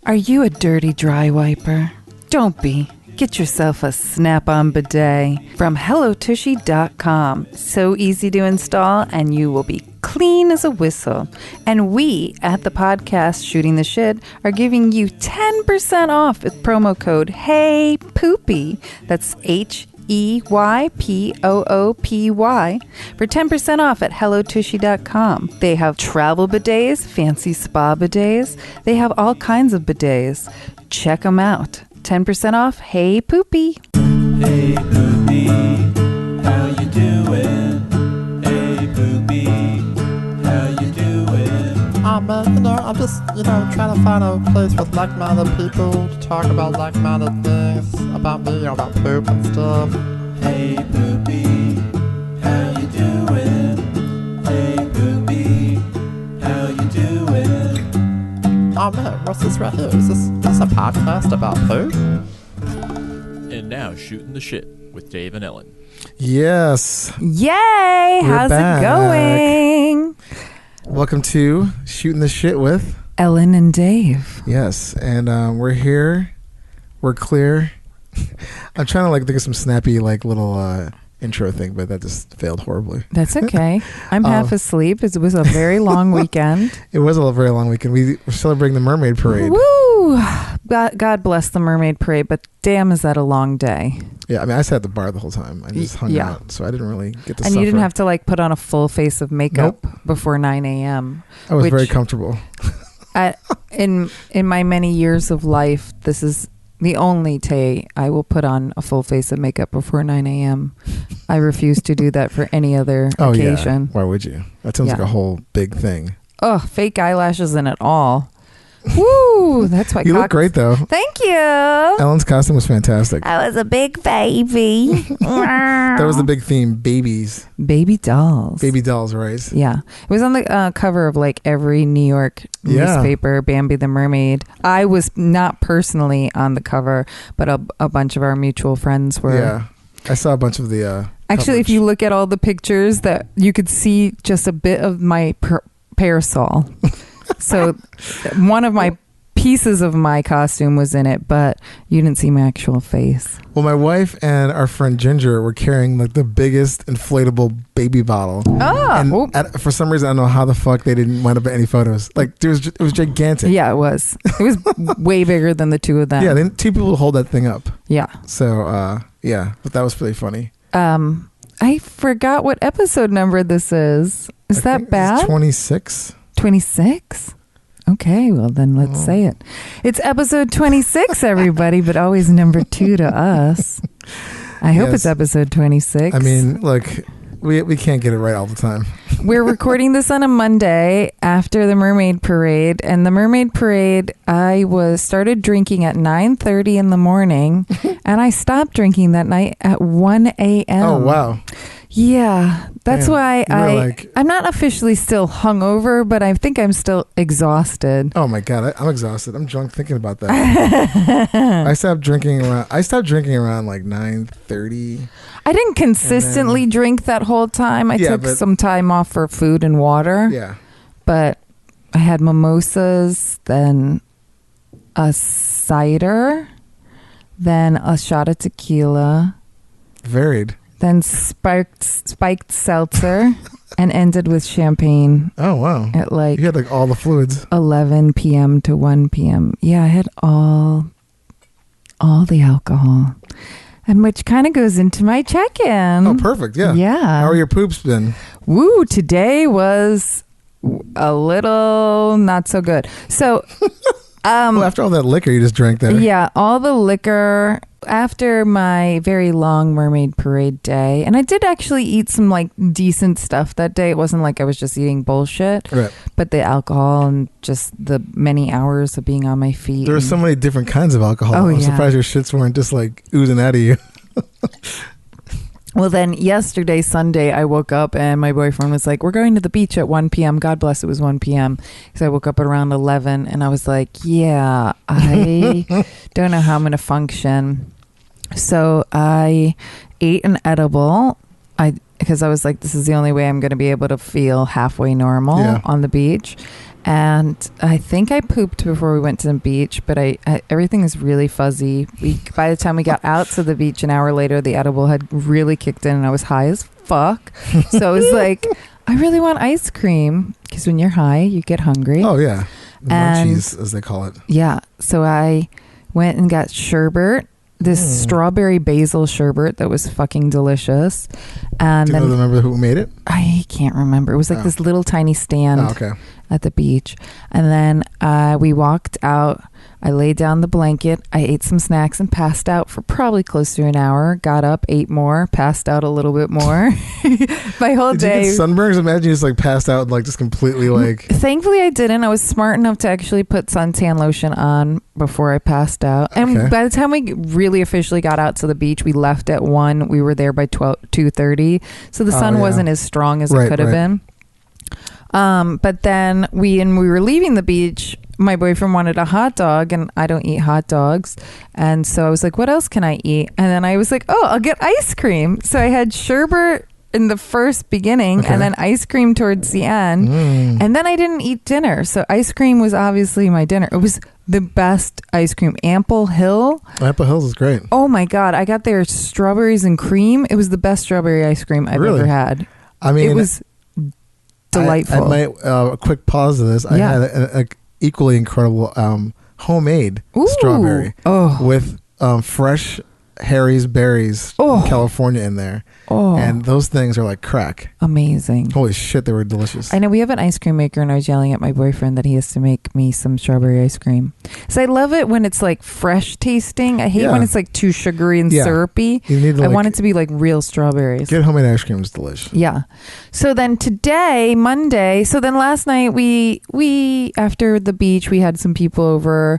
Are you a dirty dry wiper? Don't be. Get yourself a Snap-on bidet from HelloTushy.com. So easy to install, and you will be clean as a whistle. And we at the podcast Shooting the Shit are giving you 10% off with promo code HeyPoopy. That's HEYPOOPY for 10% off at HelloTushy.com. They have travel bidets, fancy spa bidets. They have all kinds of bidets. Check them out. 10% off. Hey Poopy. Hey Poopy, how you doing? Hey Poopy, how you doing? I'm just, trying to find a place with like-minded people to talk about like-minded things about me, about poop and stuff. Hey Poopy, how you doing? Hey Poopy, how you doing? Oh man, what's this right here? Is this a podcast about poop? And now, Shooting the Shit with Dave and Ellen. Yes. Yay! How's back. it going? Welcome to Shooting the Shit with Ellen and Dave. Yes, and we're here. We're clear. I'm trying to think of some snappy little intro thing, but that just failed horribly. That's okay. I'm half asleep. It was a very long weekend. It was a very long weekend. We were celebrating the Mermaid Parade. Woo! God bless the Mermaid Parade, but damn, is that a long day. Yeah, I sat at the bar the whole time. I just hung out, so I didn't really get to And suffer. you didn't have to put on a full face of makeup before 9 a.m. I was very comfortable. In my many years of life, this is the only day I will put on a full face of makeup before 9 a.m. I refuse to do that for any other occasion. Yeah. Why would you? That sounds like a whole big thing. Oh, fake eyelashes in it all. Woo! That's why you look great, though. Thank you. Ellen's costume was fantastic. I was a big baby. That was the big theme, babies. Baby dolls. Baby dolls, right? Yeah. It was on the cover of every New York newspaper, Bambi the Mermaid. I was not personally on the cover, but a bunch of our mutual friends were. Yeah. I saw a bunch of the Actually, coverage. if you look at all the pictures, that you could see just a bit of my parasol. So one of my pieces of my costume was in it, but you didn't see my actual face. Well, my wife and our friend Ginger were carrying the biggest inflatable baby bottle. Oh! And for some reason, I don't know how the fuck they didn't wind up at any photos. It was gigantic. Yeah, it was. It was way bigger than the two of them. Yeah, two people hold that thing up. Yeah. So, but that was pretty funny. I forgot what episode number this is. Is that bad? 26. 26? Okay, well then let's say it. It's episode 26, everybody, but always number 2 to us. I hope it's episode 26. I mean, look, we can't get it right all the time. We're recording this on a Monday after the Mermaid Parade, and the Mermaid Parade, I started drinking at 9:30 in the morning, and I stopped drinking that night at 1 a.m. Oh, wow. Yeah, that's why I'm not officially still hungover, but I think I'm still exhausted. Oh my God, I'm exhausted. I'm drunk thinking about that. I stopped drinking around 9:30. I didn't consistently drink that whole time. I took some time off for food and water. Yeah. But I had mimosas, then a cider, then a shot of tequila. Varied. Then spiked seltzer and ended with champagne. Oh, wow. At you had all the fluids. 11 p.m. to 1 p.m. Yeah, I had all the alcohol. And which kind of goes into my check-in. Oh, perfect. Yeah. Yeah. How are your poops been? Woo, today was a little not so good. So... well, after all that liquor you just drank there. Yeah, all the liquor after my very long Mermaid Parade day. And I did actually eat some decent stuff that day. It wasn't like I was just eating bullshit. Right. But the alcohol and just the many hours of being on my feet. There were so many different kinds of alcohol. Oh, I'm surprised your shits weren't just oozing out of you. Well, then yesterday, Sunday, I woke up and my boyfriend was like, we're going to the beach at 1 p.m. God bless, it was 1 p.m. Because I woke up at around 11 and I was like, yeah, I don't know how I'm going to function. So I ate an edible. Because I was like, this is the only way I'm going to be able to feel halfway normal on the beach. And I think I pooped before we went to the beach, but I everything is really fuzzy. By the time we got out to the beach an hour later, the edible had really kicked in and I was high as fuck. So I was like, I really want ice cream, because when you're high, you get hungry. Oh, yeah. The And- munchies, as they call it. Yeah. So I went and got sherbet, this strawberry basil sherbet that was fucking delicious. And Do you then remember who made it? I can't remember. It was like this little tiny stand Oh, okay. at the beach. And then we walked out. I laid down the blanket. I ate some snacks and passed out for probably close to an hour. Got up, ate more, passed out a little bit more. My whole Did day. you get sunburns? Imagine you just like passed out and like just completely like. Thankfully, I didn't. I was smart enough to actually put suntan lotion on before I passed out. And Okay. by the time we really officially got out to the beach, we left at 1. We were there by 2:30. So the sun yeah. wasn't as strong as Right, it could have right. been. But then we were leaving the beach, my boyfriend wanted a hot dog and I don't eat hot dogs. And so I was like, what else can I eat? And then I was like, oh, I'll get ice cream. So I had sherbet in the first beginning Okay. and then ice cream towards the end. And then I didn't eat dinner. So ice cream was obviously my dinner. It was the best ice cream. Ample Hill. Apple Hills is great. Oh my God. I got their strawberries and cream. It was the best strawberry ice cream I've Really? ever had. I mean, it was delightful. I might a quick pause to this. I Yeah. had an equally incredible homemade Ooh. strawberry Oh. with fresh Harry's berries Oh. from California in there, Oh, and those things are like crack. amazing. Holy shit, they were delicious. I know we have an ice cream maker and I was yelling at my boyfriend that he has to make me some strawberry ice cream. So I love it when it's like fresh tasting. I hate Yeah. when it's like too sugary and Yeah. syrupy. You need to I like, want it to be like real strawberries. get homemade ice cream is delicious. Yeah. So then today, Monday, so then last night we after the beach we had some people over.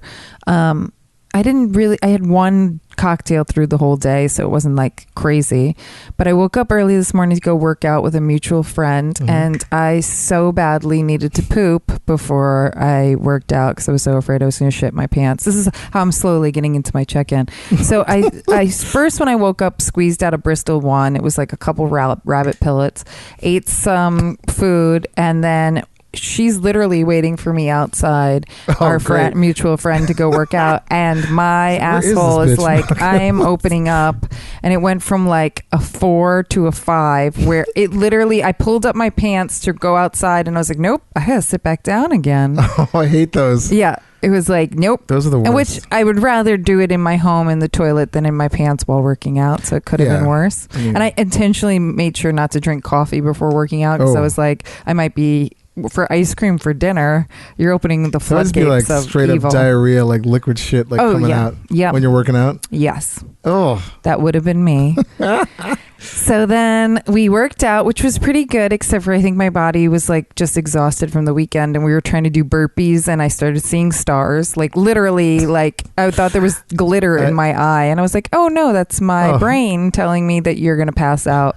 I had one cocktail through the whole day, so it wasn't like crazy. But I woke up early this morning to go work out with a mutual friend, and I so badly needed to poop before I worked out because I was so afraid I was going to shit my pants. This is how I'm slowly getting into my check-in. So I first, when I woke up, squeezed out a Bristol one. It was like a couple rabbit pellets, ate some food, and then she's literally waiting for me outside, our great. mutual friend, to go work out. And my Where is asshole this is bitch? like, I'm opening up. And it went from like a 4 to a 5, where it literally, I pulled up my pants to go outside and I was like, nope, I gotta sit back down again. Oh, I hate those. Yeah. It was like, nope. Those are the worst. And which I would rather do it in my home in the toilet than in my pants while working out. So it could have Yeah. been worse. I mean- And I intentionally made sure not to drink coffee before working out because I Oh. was like, I might be for ice cream for dinner. You're opening the So it'd be floodgates like of straight evil. up diarrhea, like liquid shit, like coming yeah. out Yeah. when you're working out. Yes. Oh, That would have been me. So then we worked out, which was pretty good, except for I think my body was like just exhausted from the weekend, and we were trying to do burpees and I started seeing stars, like literally, like I thought there was glitter in my eye, and I was like, oh no, that's my brain telling me that you're going to pass out.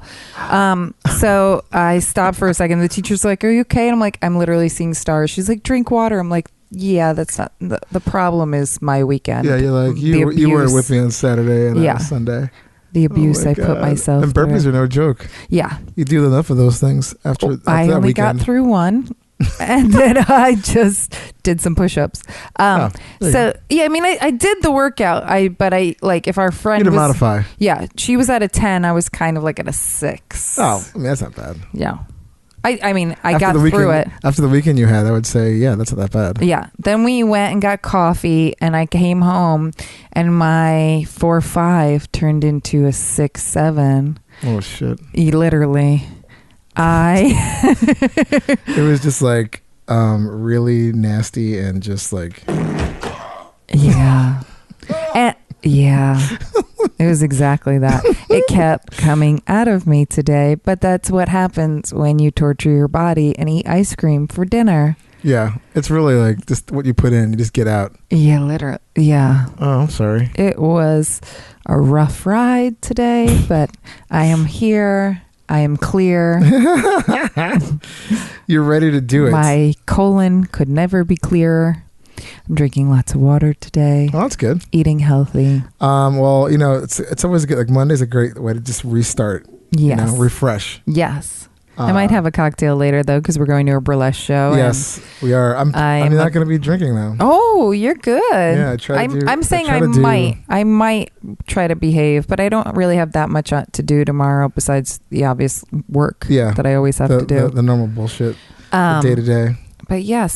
So I stopped for a second. The teacher's like, are you okay? And I'm like, I'm literally seeing stars. She's like, drink water. I'm like, yeah, that's not the problem is my weekend. yeah, you're like, The you were abuse. with me on Saturday and Yeah. Sunday. The abuse Oh my I put God. myself And burpees through. are no joke. Yeah. You do enough of those things after I that only weekend. got through one, and then I just did some push-ups. there you So yeah, I mean, I did the workout. But I like if our friend You had to was, modify. yeah, she was at a 10. I was kind of like at a 6. Oh, I mean, that's not bad. Yeah. I mean, I After got the through weekend, it. After the weekend you had, I would say, yeah, that's not that bad. Yeah. Then we went and got coffee, and I came home, and my 4.5 turned into a 6.7. Oh, shit. Literally, It was just like really nasty and just like, yeah. And yeah, it was exactly that. It kept coming out of me today, but that's what happens when you torture your body and eat ice cream for dinner. yeah, it's really like just what you put in, you just get out. Yeah, literally. Yeah. Oh, I'm sorry. It was a rough ride today, but I am here. I am clear. You're ready to do it. My colon could never be clearer. I'm drinking lots of water today. Oh, that's good. Eating healthy. Well, it's always good. Like Monday's a great way to just restart. Yes. Refresh. Yes. I might have a cocktail later though, because we're going to a burlesque show. Yes, we are. I'm not going to be drinking now. Oh, you're good. Yeah, I'm saying I might try to behave, but I don't really have that much to do tomorrow besides the obvious work that I always have to do. The normal bullshit, day to day. But yeah,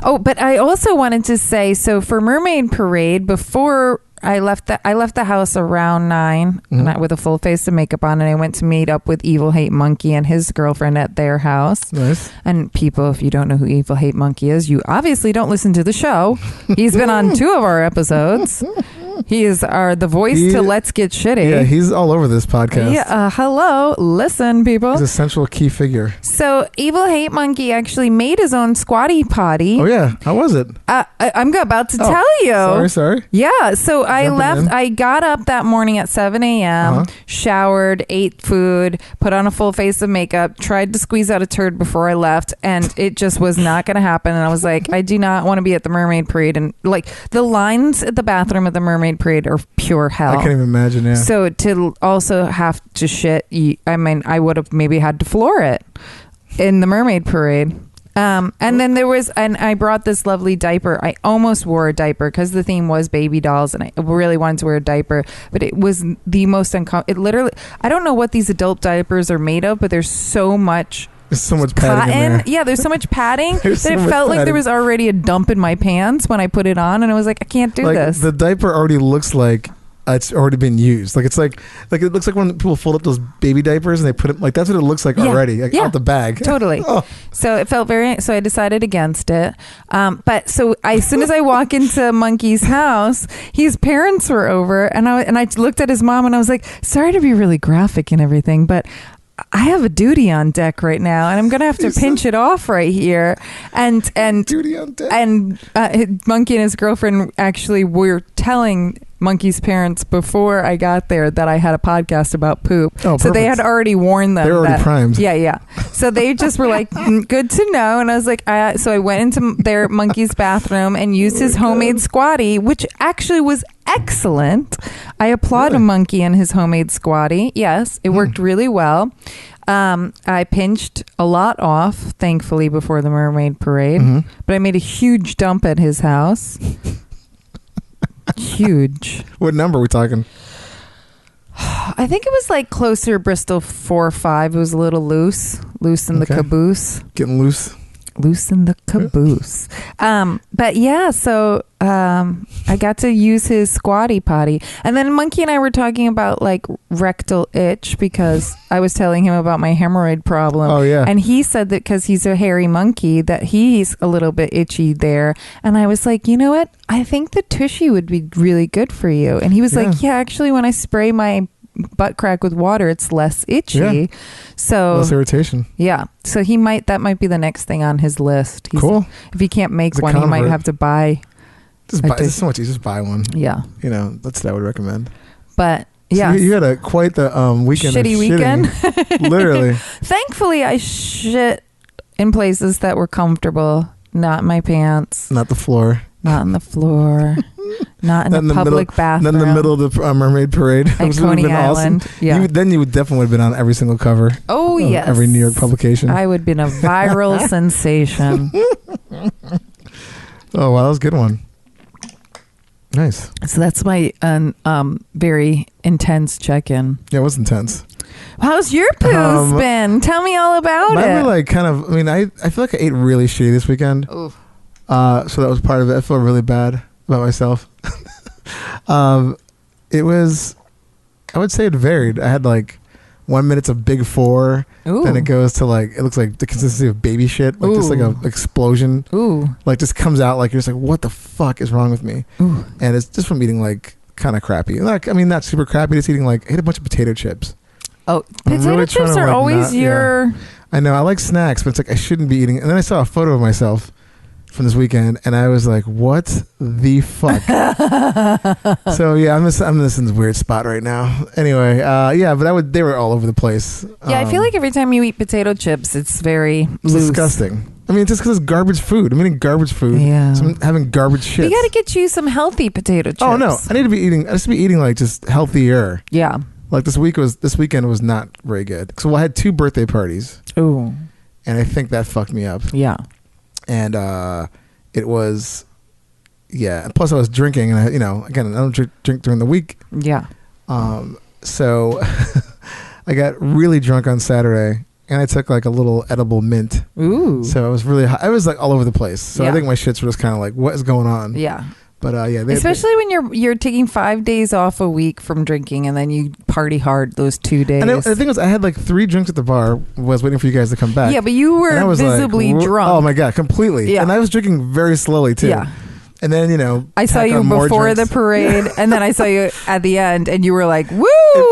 but I also wanted to say, so for Mermaid Parade, before I left the house around 9 with a full face of makeup on, and I went to meet up with Evil Hate Monkey and his girlfriend at their house. Nice. And people, if you don't know who Evil Hate Monkey is, you obviously don't listen to the show. He's been on 2 of our episodes. He is the voice to Let's Get Shitty. Yeah, he's all over this podcast. Yeah, hello. Listen, people. He's a central key figure. So, Evil Hate Monkey actually made his own squatty potty. Oh, yeah. How was it? I'm about to tell you. Sorry. Yeah, so I left. I got up that morning at 7 a.m., showered, ate food, put on a full face of makeup, tried to squeeze out a turd before I left, and it just was not going to happen. And I was like, I do not want to be at the Mermaid Parade. And like the lines at the bathroom at the Mermaid Parade are pure hell. I can't even imagine, yeah. So to also have to shit, I would have maybe had to floor it in the Mermaid Parade. And then I brought this lovely diaper. I almost wore a diaper because the theme was baby dolls, and I really wanted to wear a diaper, but it was the most uncomfortable. It literally, I don't know what these adult diapers are made of, but there's so much padding in there. Yeah, there's so much padding that it felt like there was already a dump in my pants when I put it on, and I was like, I can't do this. The diaper already looks like it's already been used. Like it's like it looks like when people fold up those baby diapers and they put it that's what it looks like already, out the bag. Totally. So it felt so I decided against it. But so as soon as I walk into Monkey's house, his parents were over, and I looked at his mom and I was like, sorry to be really graphic and everything, but I have a duty on deck right now, and I'm gonna have to pinch it off right here. And duty on deck. And Monkey and his girlfriend actually were telling Monkey's parents before I got there that I had a podcast about poop. Oh, so they had already warned them. They're already primed. Yeah. So they just were like, good to know. And I was like, so I went into their Monkey's bathroom and used his homemade squatty, which actually was excellent. I applaud a Monkey and his homemade squatty. Yes, it worked really well. I pinched a lot off, thankfully, before the Mermaid Parade, but I made a huge dump at his house. Huge. What number are we talking? I think it was like closer Bristol 4 or 5. It was a little loose in the caboose. Getting loose in the caboose. But yeah, so I got to use his squatty potty, and then Monkey and I were talking about like rectal itch because I was telling him about my hemorrhoid problem. Oh yeah. And he said that because he's a hairy monkey that he's a little bit itchy there, and I was like, you know what, I think the tushy would be really good for you. And he was like, yeah, actually when I spray my butt crack with water, it's less itchy. So less irritation. Yeah. So that might be the next thing on his list. Cool. If he can't make one, he might have to buy. It's so much easier. Just buy one. Yeah. That's what I would recommend. But yeah. So you had quite the weekend. Shitty weekend. Literally. Thankfully, I shit in places that were comfortable, not in my pants. Not the floor. Not on the floor. Not in the public bathroom. Not in the middle of the Mermaid Parade. At Coney Island. Awesome. Yeah. Then you would definitely have been on every single cover. Oh, yes. Every New York publication. I would have been a viral sensation. Oh, wow. That was a good one. Nice. So that's my very intense check-in. Yeah, it was intense. How's your poos been? Tell me all about it. Mine were I feel like I ate really shitty this weekend. Ooh. So that was part of it. I feel really bad about myself. It was, I would say it varied. I had 1 minute of Big Four. Ooh. Then it goes to it looks like the consistency of baby shit. Just like a explosion. Ooh. Just comes out you're just what the fuck is wrong with me? Ooh. And it's just from eating kind of crappy. Not super crappy, just eating I ate a bunch of potato chips. Oh, potato really chips are always your... I know, I like snacks, but it's I shouldn't be eating. And then I saw a photo of myself from this weekend, and I was like, what the fuck? So yeah, I'm in this weird spot right now. Anyway, but they were all over the place. Yeah, I feel like every time you eat potato chips, it's very loose. Disgusting. I mean, it's just because it's garbage food. I'm eating garbage food. Yeah. So I'm having garbage shit. You got to get you some healthy potato chips. Oh no, I need to be eating. I should be eating just healthier. Yeah. Like this weekend was not very good. So I had 2 birthday parties. Ooh. And I think that fucked me up. Yeah. And it was, yeah. Plus I was drinking, and again, I don't drink during the week. Yeah. So I got really drunk on Saturday, and I took like a little edible mint. Ooh. So I was really high. I was like all over the place. So I think my shits were just kind of like, what is going on? Yeah. But especially when you're taking 5 days off a week from drinking, and then you party hard those 2 days. And the thing was, I had like 3 drinks at the bar. Was waiting for you guys to come back. Yeah, but you were visibly drunk. Oh my god, completely. Yeah. And I was drinking very slowly too. Yeah. And then I saw you before the parade, and then I saw you at the end, and you were like, "Woo!"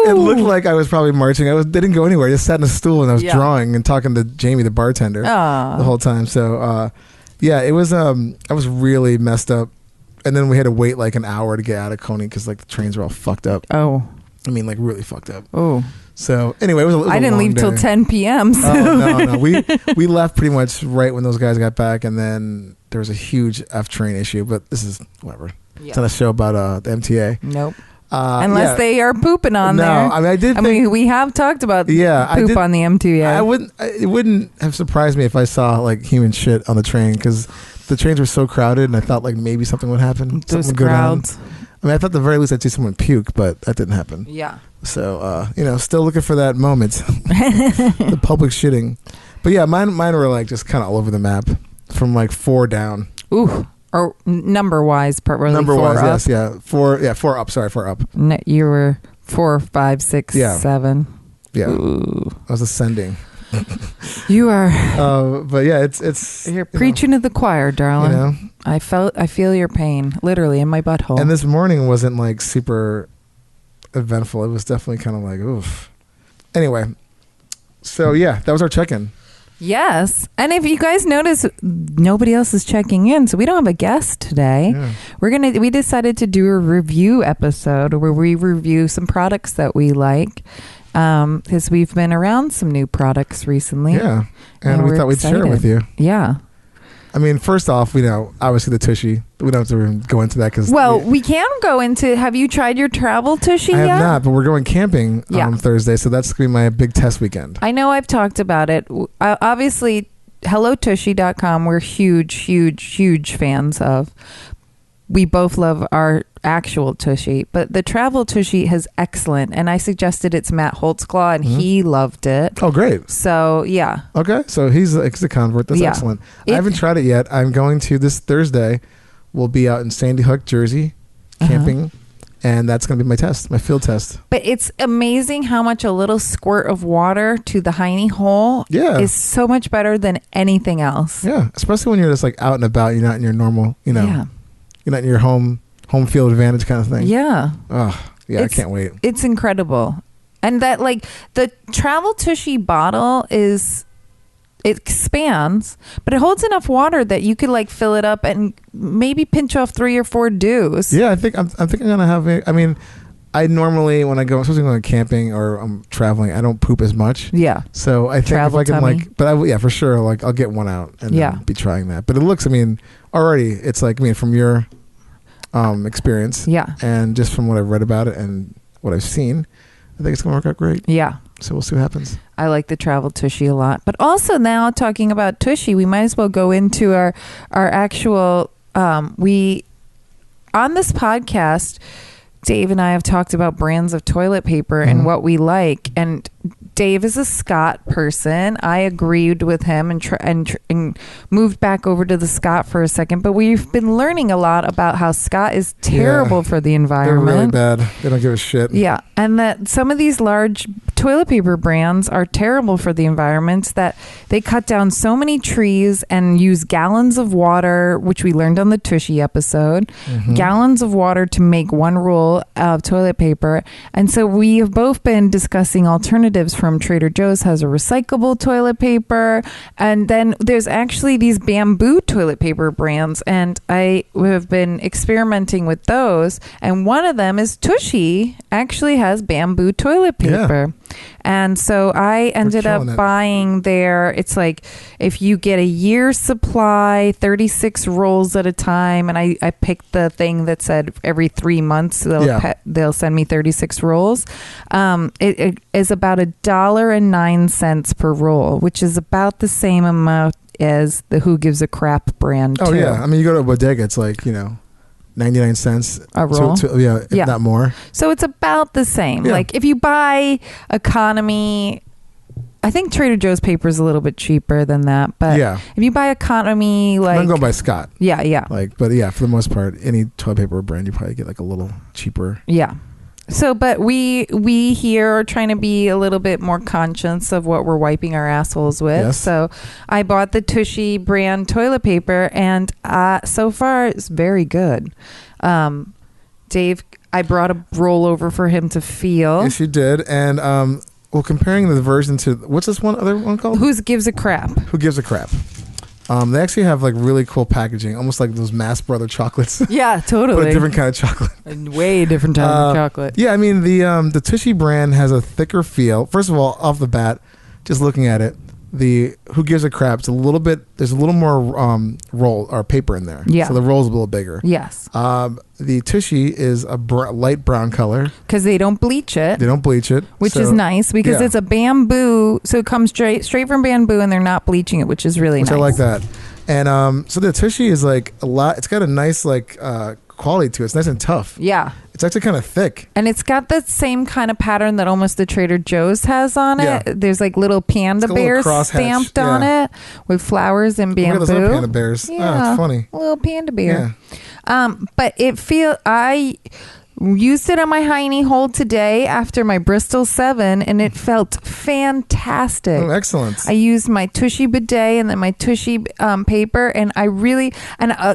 It looked like I was probably marching. I didn't go anywhere. I just sat in a stool and I was drawing and talking to Jamie, the bartender, the whole time. So it was. I was really messed up. And then we had to wait like an hour to get out of Coney because like the trains were all fucked up. Oh. I mean, like really fucked up. Oh. So anyway, it was I didn't leave till 10 p.m. So. Oh, no. We left pretty much right when those guys got back, and then there was a huge F train issue. But this is whatever. Yeah. It's not a show about the MTA. Nope. Unless they are pooping on there. No, I mean, we have talked about poop on the MTA. It wouldn't have surprised me if I saw like human shit on the train because the trains were so crowded, and I thought like maybe something would happen. Those crowds. I mean, I thought at the very least I'd see someone puke, but that didn't happen. Yeah. So, still looking for that moment, the public shitting. But yeah, mine were like just kind of all over the map from like 4 down. Ooh. Or number wise, probably number 4 wise, up. yes, yeah, 4 up. Sorry, 4 up. No, you were 4, 5, 6, 7. Yeah, ooh. I was ascending. You are. But yeah, it's. You're preaching to the choir, darling. I feel your pain, literally in my butthole. And this morning wasn't like super eventful. It was definitely kind of like oof. Anyway, so yeah, that was our check-in. Yes. And if you guys notice, nobody else is checking in, so we don't have a guest today. Yeah. We decided to do a review episode where we review some products that we like, because we've been around some new products recently. Yeah. And we thought we'd share it with you. Yeah. I mean, first off, obviously the Tushy. We don't have to even go into that because. Well, we can go into. Have you tried your travel Tushy yet? I have not, but we're going camping on Thursday, so that's going to be my big test weekend. I know I've talked about it. Obviously, hellotushy.com, we're huge fans of. We both love our actual Tushy, but the travel Tushy is excellent, and I suggested it's Matt Holtzclaw, and he loved it. Oh, great. So, yeah. Okay, so he's a convert. That's excellent. I haven't tried it yet. I'm going to this Thursday. We'll be out in Sandy Hook, Jersey, camping, and that's going to be my field test. But it's amazing how much a little squirt of water to the hiney hole is so much better than anything else. Yeah, especially when you're just like out and about. You're not in your normal, you're not in your home field advantage kind of thing. Yeah. Oh, yeah, I can't wait. It's incredible. And that like the travel Tushy bottle it expands, but it holds enough water that you could like fill it up and maybe pinch off 3 or 4 dews. Yeah, I think I'm gonna have it. I mean, I normally when I go, especially when I'm camping or I'm traveling, I don't poop as much. Yeah. So I think travel if I can tummy. for sure, like I'll get one out and be trying that. But it looks, already it's like from your experience, and just from what I've read about it and what I've seen, I think it's gonna work out great. Yeah. So we'll see what happens. I like the travel Tushy a lot. But also now talking about Tushy, we might as well go into our actual on this podcast, Dave and I have talked about brands of toilet paper and what we like. And Dave is a Scott person. I agreed with him and moved back over to the Scott for a second. But we've been learning a lot about how Scott is terrible for the environment. They're really bad. They don't give a shit. Yeah. And that some of these large toilet paper brands are terrible for the environment, that they cut down so many trees and use gallons of water, which we learned on the Tushy episode, gallons of water to make one roll of toilet paper. And so we have both been discussing alternatives. From Trader Joe's has a recyclable toilet paper, and then there's actually these bamboo toilet paper brands, and I have been experimenting with those, and one of them is Tushy actually has bamboo toilet paper. And so I ended killing up it. buying their, it's like if you get a year's supply, 36 rolls at a time. And I picked the thing that said every 3 months they'll send me 36 rolls. It is about $1.09 per roll, which is about the same amount as the Who Gives a Crap brand. Oh too. yeah, I mean you go to a bodega, it's like 99 cents A roll? if not more. So it's about the same. Yeah. Like if you buy economy, I think Trader Joe's paper is a little bit cheaper than that. But Yeah. if you buy economy, like I'm going by Scott. yeah. But yeah, for the most part, any toilet paper brand you probably get like a little cheaper. Yeah. So, but we here are trying to be a little bit more conscious of what we're wiping our assholes with. Yes. So I bought the Tushy brand toilet paper, and so far it's very good. Dave, I brought a roll over for him to feel. Yes, you did. And well, comparing the version to what's this other one called? Who Gives a Crap? Who Gives a Crap? They actually have like really cool packaging, almost like those Mass Brother chocolates. Yeah, totally. But a different kind of chocolate. A way different type of chocolate. Yeah, I mean the Tushy brand has a thicker feel. First of all, off the bat, just looking at it, the Who Gives a Crap, it's a little bit. There's a little more roll or paper in there. Yeah. So the roll's a little bigger. Yes. The Tushy is a light brown color. Because they don't bleach it. They don't bleach it, Which so- is nice because yeah. it's a bamboo, so it comes straight from bamboo, and they're not bleaching it, which is really Which nice. I like that. And so the Tushy is like a lot. It's got a nice like quality to it. It's nice and tough. Yeah. It's actually kind of thick. And it's got the same kind of pattern that almost the Trader Joe's has on it. Yeah. There's like little panda It's got a little bears crosshatch, stamped on yeah. it with flowers and Look bamboo. at those other panda bears. Yeah. Oh, it's funny. A little panda bear. Yeah. But I used it on my hiney hole today after my Bristol 7, and it felt fantastic. Oh, excellent. I used my Tushy bidet and then my Tushy paper, and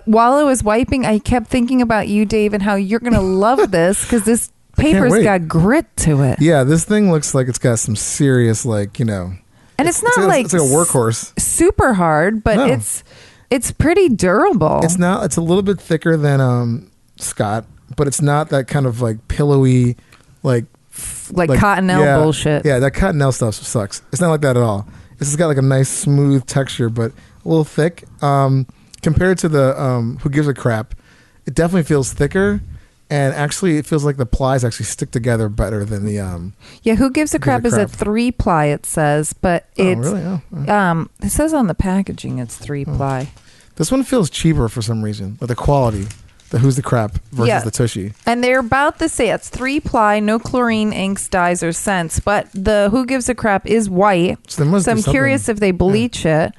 while I was wiping, I kept thinking about you, Dave, and how you're gonna love this because this paper's wait. got grit to it. Yeah, this thing looks like it's got some serious and it's not like it's like a workhorse. super hard, but No. it's pretty durable. It's not. It's a little bit thicker than Scott, but it's not that kind of like pillowy, like Cottonelle bullshit. Yeah, that Cottonelle stuff sucks. It's not like that at all. It's just got like a nice smooth texture, but a little thick. Compared to the Who Gives a Crap, it definitely feels thicker, and actually it feels like the plies actually stick together better than the Yeah, Who Gives a Crap is a Crap. 3-ply, it says, but it's really? Oh. it says on the packaging it's 3-ply. This one feels cheaper for some reason, like the quality. The Who's the Crap versus the Tushy. And they're about the same. It's 3-ply, no chlorine, inks, dyes, or scents. But the Who Gives a Crap is white. So, there must So be I'm something. curious if they bleach it.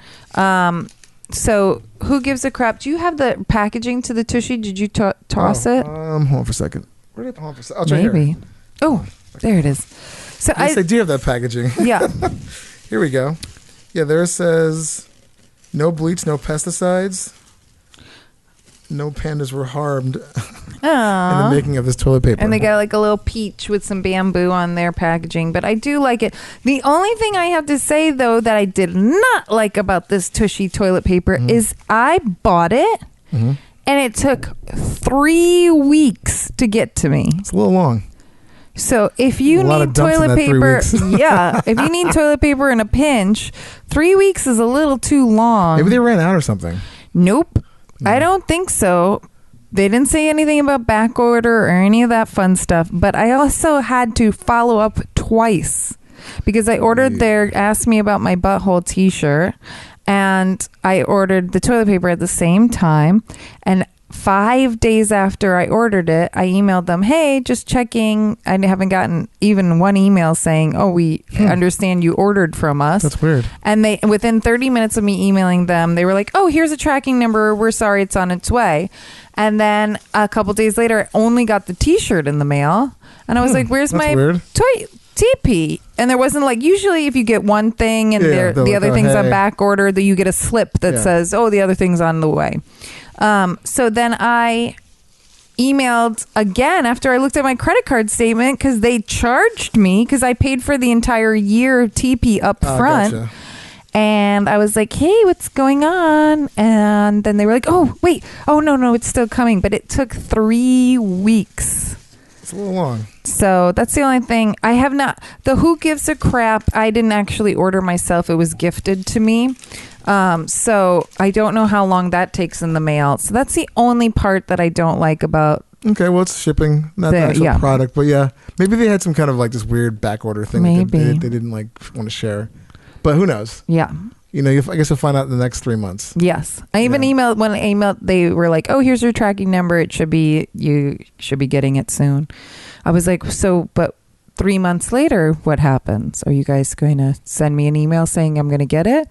So Who Gives a Crap? Do you have the packaging to the Tushy? Did you toss it? Hold on for a second. Where did hold on for a second? I'll try Maybe. here. Oh, there it is. So Yes, I do have that packaging. yeah. Here we go. Yeah, there it says no bleach, no pesticides. No pandas were harmed in the making of this toilet paper. And they got like a little peach with some bamboo on their packaging. But I do like it. The only thing I have to say, though, that I did not like about this Tushy toilet paper is I bought it and it took 3 weeks to get to me. It's a little long. So if you A lot need of dumps in toilet that 3 paper, weeks. yeah, if you need toilet paper in a pinch, 3 weeks is a little too long. Maybe they ran out or something. Nope. I don't think so. They didn't say anything about back order or any of that fun stuff. But I also had to follow up twice because I ordered asked me about my butthole t-shirt, and I ordered the toilet paper at the same time. And 5 days after I ordered it, I emailed them, hey, just checking. I haven't gotten even one email saying, oh, we understand you ordered from us. That's weird. And they, within 30 minutes of me emailing them, they were like, oh, here's a tracking number. We're sorry, it's on its way. And then a couple days later, I only got the t-shirt in the mail. And I was like, where's That's my weird. TP? And there wasn't like, usually if you get one thing and Yeah, the they'll other go, thing's on hey. back order, that you get a slip that Yeah. says, oh, the other thing's on the way. So then I emailed again after I looked at my credit card statement because they charged me because I paid for the entire year of TP up front. Gotcha. And I was like, hey, what's going on? And then they were like, oh, wait. Oh, no, it's still coming. But it took 3 weeks. It's a little long. So that's the only thing. I have not. The Who Gives a Crap, I didn't actually order myself. It was gifted to me. So I don't know how long that takes in the mail. So that's the only part that I don't like about. Okay, well, it's shipping, not the actual product, but yeah, maybe they had some kind of like this weird back order thing. Maybe they didn't like want to share, but who knows? Yeah. You know, I guess you'll find out in the next 3 months. Yes. I even emailed, when I emailed, they were like, oh, here's your tracking number. You should be getting it soon. I was like, so, but 3 months later, what happens? Are you guys going to send me an email saying I'm going to get it?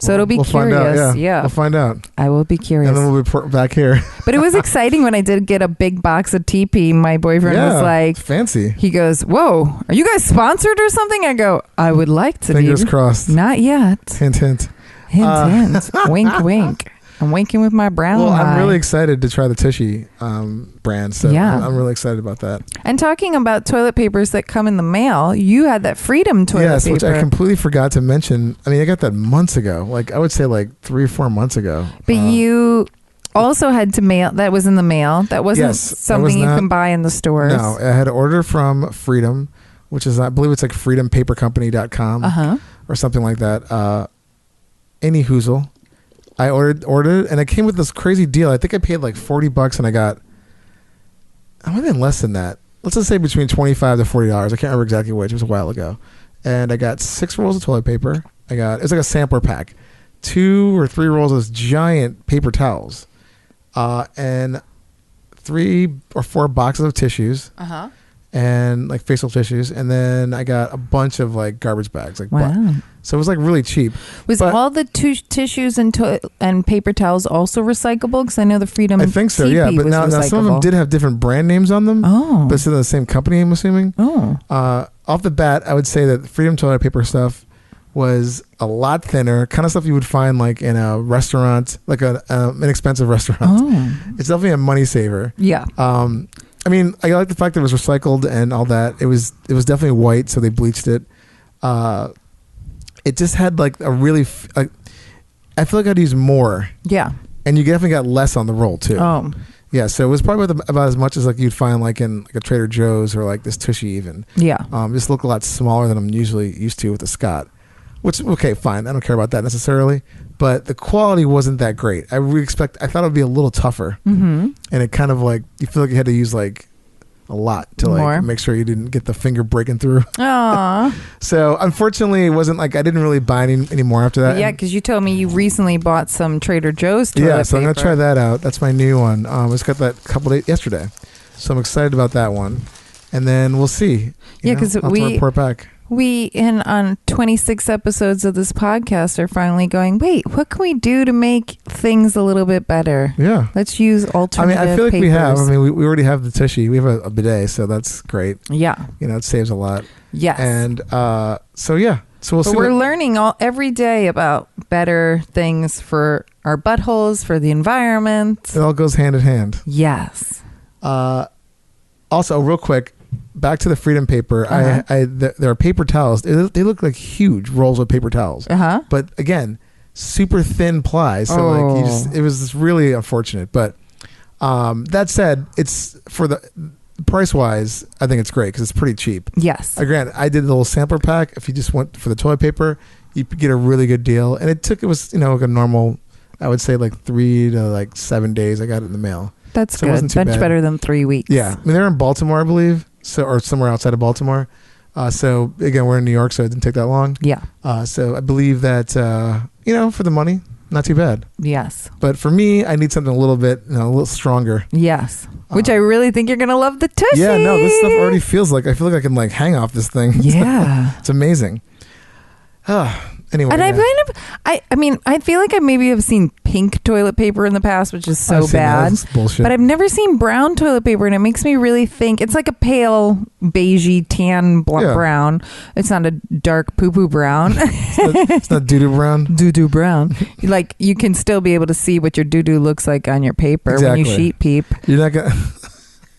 So it'll be curious. Find out, yeah. We'll find out. I will be curious. And then we'll be back here. But it was exciting when I did get a big box of TP. My boyfriend was like, fancy. He goes, whoa, are you guys sponsored or something? I go, I would like to be. Fingers crossed. Not yet. Hint, hint. Hint, hint. Wink, wink. I'm winking with my brown eye. I'm really excited to try the Tushy brand. So I'm really excited about that. And talking about toilet papers that come in the mail, you had that Freedom toilet paper. Yes, which I completely forgot to mention. I mean, I got that months ago. Like, I would say like 3 or 4 months ago. But you also had to mail. That was in the mail. That wasn't something you can buy in the stores. No, I had to order from Freedom, which is, I believe it's like freedompapercompany.com or something like that. Any hoozle. I ordered it, and it came with this crazy deal. I think I paid like $40, and I got, I might have been less than that. Let's just say between $25 to $40. I can't remember exactly which. It was a while ago. And I got 6 rolls of toilet paper. It's like a sampler pack. 2 or 3 rolls of giant paper towels. And 3 or 4 boxes of tissues. And like facial tissues, and then I got a bunch of like garbage bags. Like, wow! So it was like really cheap. Was all the tissues and paper towels also recyclable? Because I know the Freedom. I think so. Yeah, but now some of them did have different brand names on them. Oh, but it's in the same company, I'm assuming. Oh, off the bat, I would say that the Freedom toilet paper stuff was a lot thinner, kind of stuff you would find like in a restaurant, like an inexpensive restaurant. Oh, it's definitely a money saver. Yeah. I mean, I like the fact that it was recycled and all that. It was definitely white, so they bleached it. It just had like a really, I feel like I'd use more. Yeah. And you definitely got less on the roll too. Oh. Yeah, so it was probably about as much as like you'd find like in like a Trader Joe's or like this Tushy even. Yeah. Just look a lot smaller than I'm usually used to with the Scott. Which, okay, fine. I don't care about that necessarily. But the quality wasn't that great. I thought it would be a little tougher. Mm-hmm. And it kind of like, you feel like you had to use like a lot to like make sure you didn't get the finger breaking through. Aww. So unfortunately, it wasn't like, I didn't really buy any more after that. Yeah, because you told me you recently bought some Trader Joe's toilet paper. So I'm going to try that out. That's my new one. I just got that yesterday. So I'm excited about that one. And then we'll see. Yeah, because we report back. We, on 26 episodes of this podcast, are finally going, wait, what can we do to make things a little bit better? Yeah. Let's use alternative I feel like papers. we have. I mean, we already have the Tushy. We have a bidet, so that's great. Yeah. It saves a lot. Yes. And so, yeah. So we'll see. We're learning every day about better things for our buttholes, for the environment. It all goes hand in hand. Yes. Also, real quick, back to the Freedom paper. There are paper towels. They look like huge rolls of paper towels. But again, super thin ply. So it was just really unfortunate. But that said, it's for the price wise, I think it's great because it's pretty cheap. Yes. Granted, I did the little sampler pack. If you just went for the toilet paper, you get a really good deal. And it was like a normal, I would say like 3 to like 7 days. I got it in the mail. That's good. Much better than 3 weeks. Yeah. I mean, they're in Baltimore, I believe. Or somewhere outside of Baltimore. So again, we're in New York, so it didn't take that long. Yeah. So I believe that for the money, not too bad. Yes. But for me, I need something a little bit, a little stronger. Yes. Which I really think you're gonna love the Tushy. Yeah. No, this stuff already feels like I feel like I can like hang off this thing. Yeah. It's amazing. Anyway, and I feel like I maybe have seen pink toilet paper in the past, which is so bad. That's bullshit. But I've never seen brown toilet paper, and it makes me really think it's like a pale beigey tan brown. It's not a dark poo brown. It's not doo-doo brown. Doo-doo brown. Like you can still be able to see what your doo-doo looks like on your paper when you sheet peep. You're not gonna.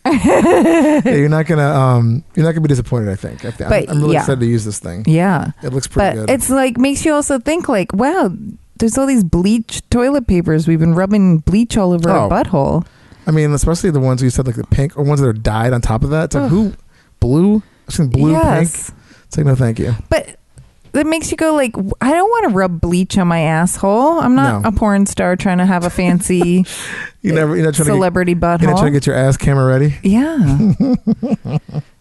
You're not gonna be disappointed. I think. I'm really excited to use this thing. Yeah, it looks pretty good. It's like makes you also think like, wow, there's all these bleach toilet papers. We've been rubbing bleach all over our butthole. I mean, especially the ones you said like the pink or ones that are dyed on top of that. It's like who blue? I've seen blue, Yes. pink. It's like no, thank you. But that makes you go like, I don't want to rub bleach on my asshole. I'm not No. a porn star trying to have a fancy You're not trying celebrity to get, you're not butthole. trying to get your ass camera ready. Yeah.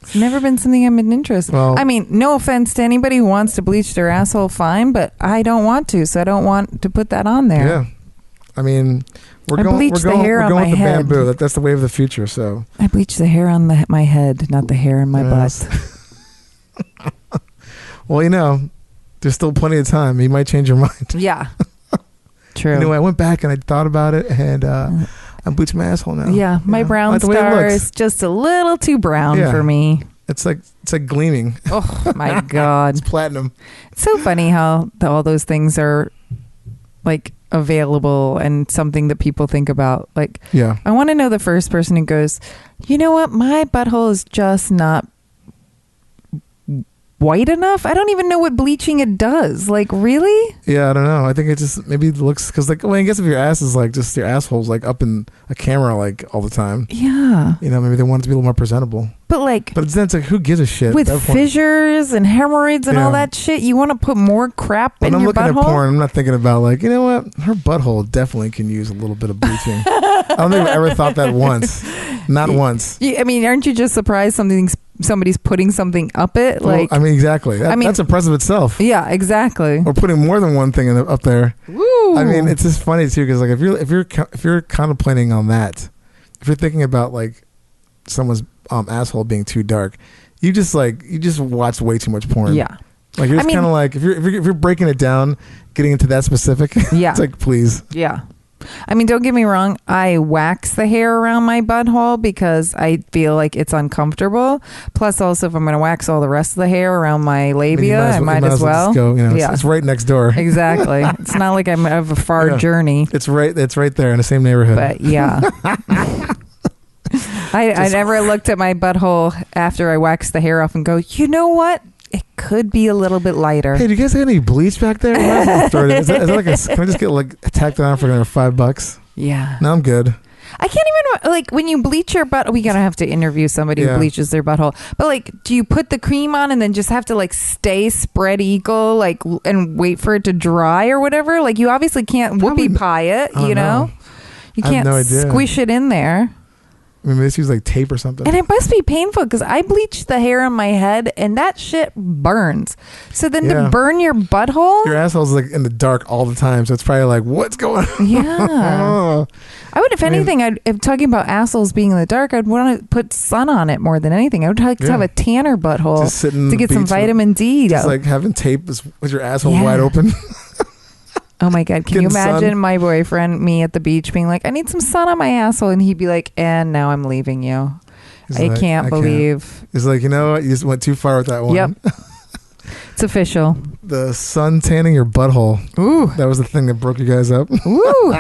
It's never been something I've been interested in. Well- I mean, no offense to anybody who wants to bleach their asshole, fine, but I don't want to, so I don't want to put that on there. Yeah. I mean, we're I going bleached the hair on with my the head. bamboo. That's the way of the future. So I bleach the hair on my head, not the hair in my Yes. butt. well, there's still plenty of time. You might change your mind. Yeah. True. Anyway, I went back and I thought about it, and I'm bleaching my asshole now. Yeah, my brown Like the way it star looks. is just a little too brown Yeah. for me. It's like gleaming. Oh my God. It's platinum. It's so funny how all those things are like available and something that people think about. Like, Yeah. I want to know the first person who goes, you know what? My butthole is just not white enough. I don't even know what bleaching it does. Like, really? Yeah, I don't know. I think it just maybe looks because like, well, I guess if your ass is like just your asshole's like up in a camera like all the time, Yeah. maybe they want it to be a little more presentable. But like, But it's like who gives a shit? with at that point? fissures and hemorrhoids and all Yeah. that shit, you want to put more crap When in I'm your looking butthole? at porn, I'm not thinking about like, you know what? Her butthole definitely can use a little bit of bleaching. I don't think I've ever thought that once. Not once. I mean, aren't you just surprised somebody's putting something up it? Like, Well, I mean, exactly. I mean- That's impressive itself. yeah, exactly. Or putting more than one thing up there. Woo. I mean, it's just funny too because like if you're contemplating on that, if you're thinking about like someone's asshole being too dark, you just watch way too much porn. yeah. Like you're I just mean- kind of like if you're breaking it down, getting into that specific. Yeah. It's like please. Yeah. I mean, don't get me wrong. I wax the hair around my butthole because I feel like it's uncomfortable. Plus, also, if I'm going to wax all the rest of the hair around my labia, I might as well. Just go, Yeah. it's right next door. Exactly. It's not like I'm of a far Yeah. journey. It's right there in the same neighborhood. But yeah. I never looked at my butthole after I waxed the hair off and go, you know what? It could be a little bit lighter. Hey, do you guys have any bleach back there? Might as well throw it in. Is that like can I just get like tacked on for another $5? Yeah. No, I'm good. I can't even, like, when you bleach your butt, we gotta have to interview somebody who Yeah. bleaches their butthole. But, like, do you put the cream on and then just have to, like, stay spread eagle, like, and wait for it to dry or whatever? Like, you obviously can't Probably whoopie pie it, I don't you know? You I have can't no idea. squish it in there. I mean, this use like tape or something. And it must be painful because I bleach the hair on my head and that shit burns. So then Yeah. to burn your butthole? Your asshole's like in the dark all the time, so it's probably like, what's going on? Yeah. Oh. I would, if I mean- anything, if talking about assholes being in the dark, I'd want to put sun on it more than anything. I would like to Yeah. have a tanner butthole Just sitting on to the get some beach with- vitamin D. Just like having tape with your asshole Yeah. wide open. Oh my God. Can you getting sun. imagine my boyfriend, me at the beach being like, I need some sun on my asshole. And he'd be like, and now I'm leaving you. He's I like, can't believe. He's like, you know what? You just went too far with that one. Yep. It's official. The sun tanning your butthole. Ooh. That was the thing that broke you guys up. Ooh.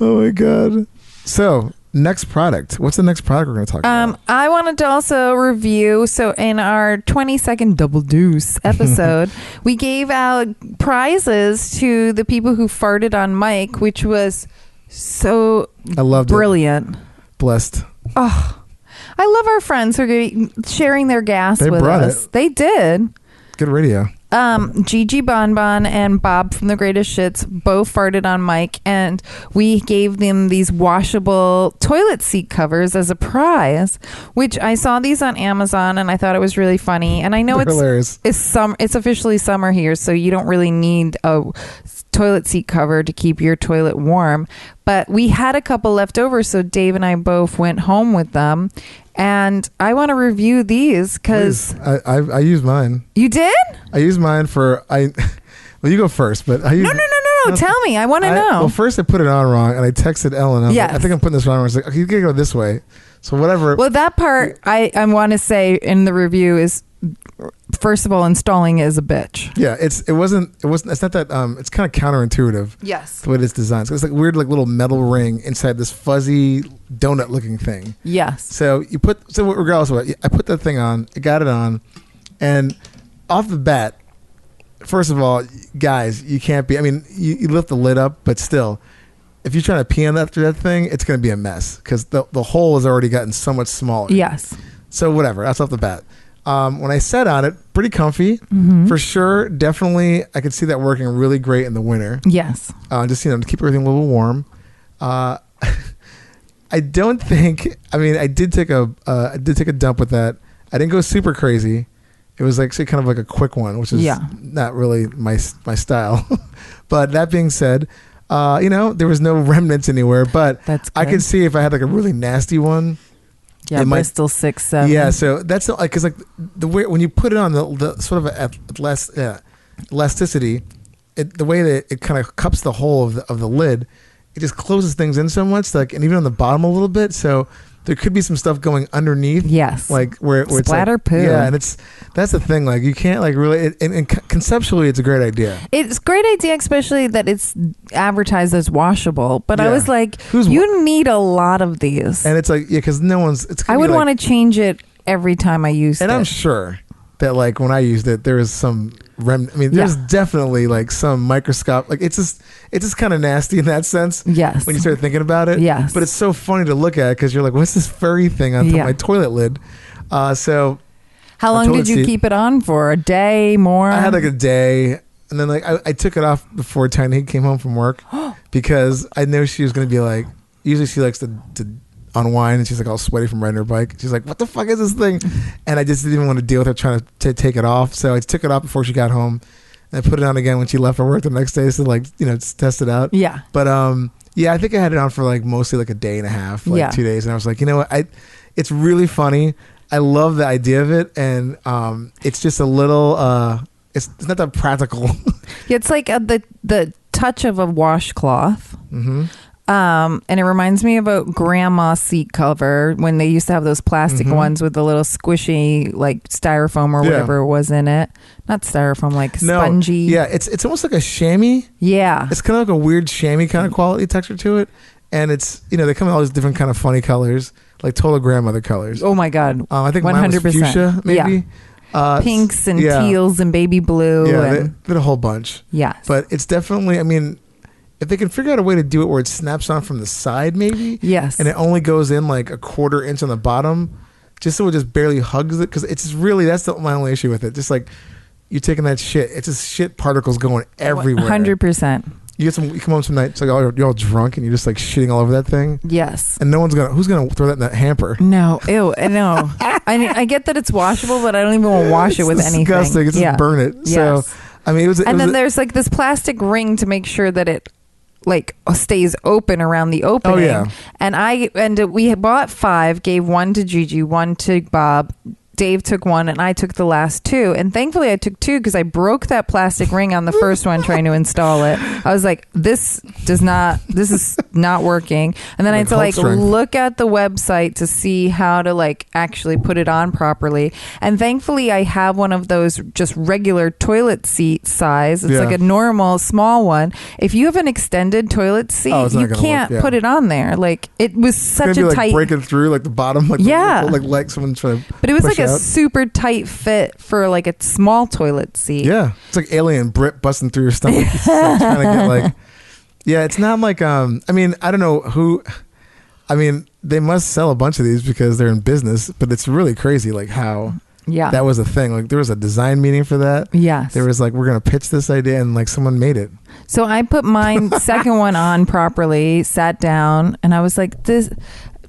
Oh my God. So, next product. What's the next product we're going to talk about? I wanted to also review. So, in our 20-second double deuce episode, we gave out prizes to the people who farted on mic, which was so I loved brilliant. it. Blessed. Oh, I love our friends who are sharing their gas They with brought us. it. They did. Good radio. Gigi Bonbon and Bob from The Greatest Shits both farted on mic, and we gave them these washable toilet seat covers as a prize, which I saw these on Amazon and I thought it was really funny. And I know They're hilarious. it's officially summer here, so you don't really need a toilet seat cover to keep your toilet warm. But we had a couple left over, so Dave and I both went home with them. And I want to review these because Please. I used mine. you did? I used mine for well, you go first, but I used, No. Tell me. I want to know. Well, first I put it on wrong, and I texted Ellen. I was Yes. like, I think I'm putting this wrong. I was like, okay, you gotta go this way. So whatever. Well, that part I want to say in the review is, first of all, installing is a bitch. Yeah, it's not that it's kind of counterintuitive Yes. the way it's designed. So it's like weird, like little metal ring inside this fuzzy donut looking thing. Yes. So regardless of what, I put that thing on, I got it on, and off the bat, first of all, guys, you can't be. I mean, you lift the lid up, but still, if you're trying to pee on that through that thing, it's going to be a mess because the hole has already gotten so much smaller. Yes. So whatever, that's off the bat. When I sat on it, pretty comfy for sure. Definitely, I could see that working really great in the winter. Yes. Just to keep everything a little warm. I don't think. I mean, I did take a dump with that. I didn't go super crazy. It was actually kind of like a quick one, which is not really my style. But that being said, there was no remnants anywhere. But I could see if I had like a really nasty one. Yeah, Bristol 6-7. Yeah, so that's like because like the way when you put it on the sort of elasticity, the way that it kind of cups the hole of the lid. It just closes things in so much, like, and even on the bottom a little bit. So there could be some stuff going underneath. Yes, like where it's splatter like, poo. Yeah, and that's the thing. Like you can't like really. And conceptually, it's a great idea. It's a great idea, especially that it's advertised as washable. But I was like, you need a lot of these. And it's like because no one's. I would want to change it every time I used it. And I'm sure that like when I used it, there was some. I mean, there's definitely like some microscope. Like it's just kind of nasty in that sense. Yes. When you start thinking about it. Yes. But it's so funny to look at because you're like, what's this furry thing on top of my toilet lid? So. How long did you keep it on for? A day more? I had like a day, and then like I took it off before Tiny came home from work because I know she was going to be like. Usually she likes to unwind and she's like all sweaty from riding her bike. She's like, what the fuck is this thing? And I just didn't want to deal with her trying to take it off, so I took it off before she got home and I put it on again when she left for work the next day to like just test it out. But I think I had it on for like mostly like a day and a half, like 2 days, and I was like, you know what, it's really funny. I love the idea of it, and it's just a little it's not that practical. It's like the touch of a washcloth. And it reminds me of a grandma seat cover when they used to have those plastic ones with the little squishy like styrofoam or whatever it was in it. Not styrofoam, like spongy. Yeah, it's almost like a chamois. Yeah. It's kind of like a weird chamois kind of quality texture to it. And it's, they come in all these different kind of funny colors, like total grandmother colors. Oh my God. I think 100%. Mine was fuchsia, maybe. Yeah. Pinks and teals and baby blue. Yeah, they did a whole bunch. Yes. But it's definitely, I mean, if they can figure out a way to do it where it snaps on from the side, maybe. Yes. And it only goes in like a 1/4 inch on the bottom, just so it just barely hugs it. Because it's really, that's my only issue with it. Just like you're taking that shit. It's just shit particles going everywhere. 100%. You come home some night, it's like you're all drunk and you're just like shitting all over that thing. Yes. And who's gonna throw that in that hamper? No. Ew. No. I get that it's washable, but I don't even want to wash it with anything. It's disgusting. It's just burn it. Yes. So, I mean, there's like this plastic ring to make sure that it like stays open around the opening. Oh, yeah. And we bought 5, gave 1 to Gigi, 1 to Bob. Dave took 1 and I took the last 2. And thankfully I took 2 because I broke that plastic ring on the first one trying to install it. I was like, this is not working. And then I had to like look at the website to see how to like actually put it on properly. And thankfully I have one of those just regular toilet seat size. It's like a normal small one. If you have an extended toilet seat, you can't put it on there. Like it was such a tight, breaking through like the bottom, like like someone trying to. But it was like a super tight fit for like a small toilet seat. Yeah, it's like alien Brit busting through your stomach. Trying to get like, yeah, it's not like I mean, I don't know who. I mean, they must sell a bunch of these because they're in business, but it's really crazy like how that was a thing. Like there was a design meeting for that. Yes, there was like we're gonna pitch this idea and like someone made it. So I put mine second one on properly, sat down, and I was like, this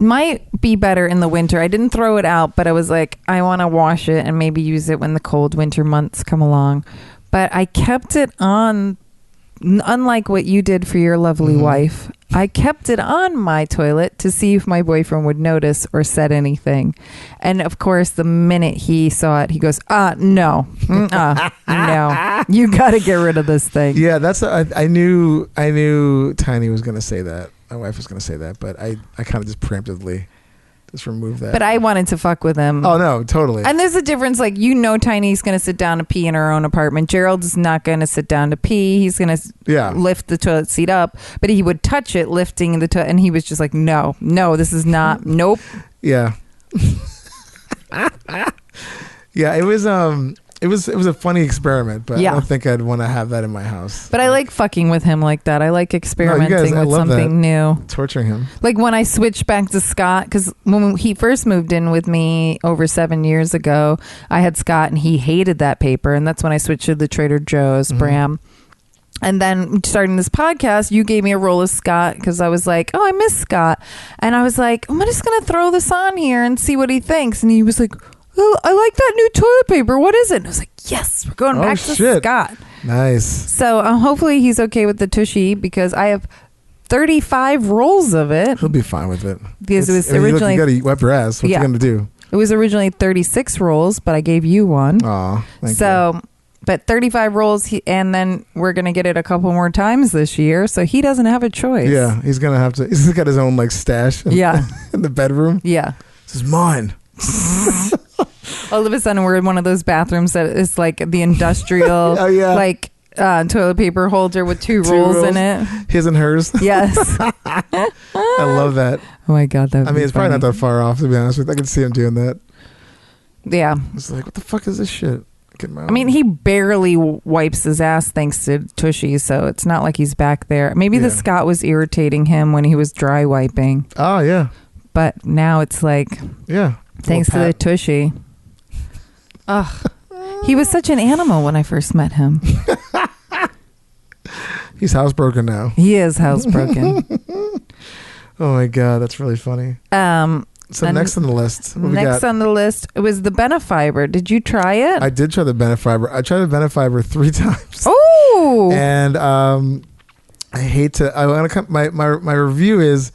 might be better in the winter. I didn't throw it out, but I was like, I want to wash it and maybe use it when the cold winter months come along. But I kept it on, unlike what you did for your lovely wife. I kept it on my toilet to see if my boyfriend would notice or said anything. And of course, the minute he saw it, he goes, no, no, you got to get rid of this thing. Yeah, that's, I knew Tiny was going to say that. My wife was going to say that, but I kind of just preemptively just removed that. But I wanted to fuck with him. Oh, no, totally. And there's a difference. Like, Tiny's going to sit down to pee in her own apartment. Gerald's not going to sit down to pee. He's going to lift the toilet seat up. But he would touch it, lifting the toilet. And he was just like, no, this is not. Nope. Yeah. Yeah, it was, It was a funny experiment, but Yeah. I don't think I'd want to have that in my house. But I like fucking with him like that. I like experimenting I with love something new. Torturing him. Like when I switched back to Scott, because when he first moved in with me over 7 years ago, I had Scott and he hated that paper. And that's when I switched to the Trader Joe's Bram. And then starting this podcast, you gave me a roll of Scott because I was like, oh, I miss Scott. And I was like, I'm just going to throw this on here and see what he thinks. And he was like, oh, I like that new toilet paper. What is it? And I was like, yes, we're going back to Scott. Nice. So hopefully he's okay with the Tushy because I have 35 rolls of it. He'll be fine with it. Because it was originally... You got to wipe your ass. What you going to do? It was originally 36 rolls, but I gave you one. Aw, thank you. So... But 35 rolls, and then we're going to get it a couple more times this year, so he doesn't have a choice. Yeah, he's going to have to. He's got his own like stash in the bedroom. Yeah. This is mine. All of a sudden, we're in one of those bathrooms that is like the industrial, like toilet paper holder with two rolls in it. His and hers. Yes. I love that. Oh my God. That I mean, it's probably not that far off, to be honest with you. I can see him doing that. Yeah. It's like, what the fuck is this shit? I mean, he barely wipes his ass thanks to Tushy, so it's not like he's back there. Maybe the Scott was irritating him when he was dry wiping. Oh, yeah. But now it's like, thanks to the Tushy. Ugh. He was such an animal when I first met him. He's housebroken now. He is housebroken. Oh, my God. That's really funny. So next on the list. Next on the list, it was the Benefiber. Did you try it? I did try the Benefiber. I tried the Benefiber 3 times. Oh! And I hate to. I want to come. My review is.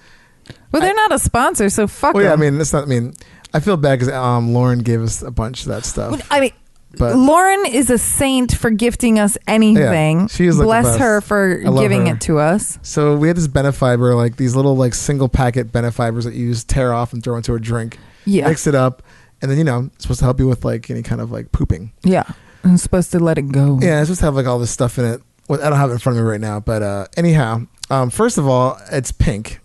Well, they're not a sponsor, so fuck. Well, yeah. I them. mean, it's not. I mean, I feel bad because Lauren gave us a bunch of that stuff. I mean. But Lauren is a saint for gifting us anything. Yeah, she is like Bless the best. her for giving it to us. So we had this Benefiber, like these little like single packet Benefibers that you just tear off and throw into a drink. Yeah. Mix it up, and then it's supposed to help you with like any kind of like pooping. Yeah. I'm supposed to let it go. Yeah, it's supposed to have like all this stuff in it. Well, I don't have it in front of me right now, but anyhow, first of all, it's pink,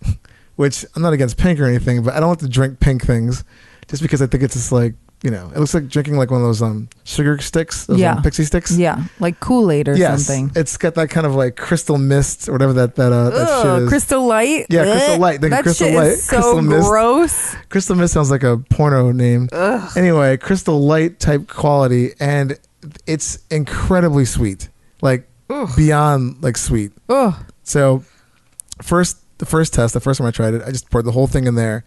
which I'm not against pink or anything, but I don't like to drink pink things just because I think it's just like. It looks like drinking like one of those sugar sticks, those pixie sticks. Yeah, like Kool-Aid or something. It's got that kind of like crystal mist or whatever that shit is. Crystal Light? Yeah, Crystal Light. That Crystal shit Light. is so Crystal Mist. gross. Crystal Mist sounds like a porno name. Ugh. Anyway, Crystal Light type quality, and it's incredibly sweet, like beyond like sweet. Ugh. So the first time I tried it, I just poured the whole thing in there,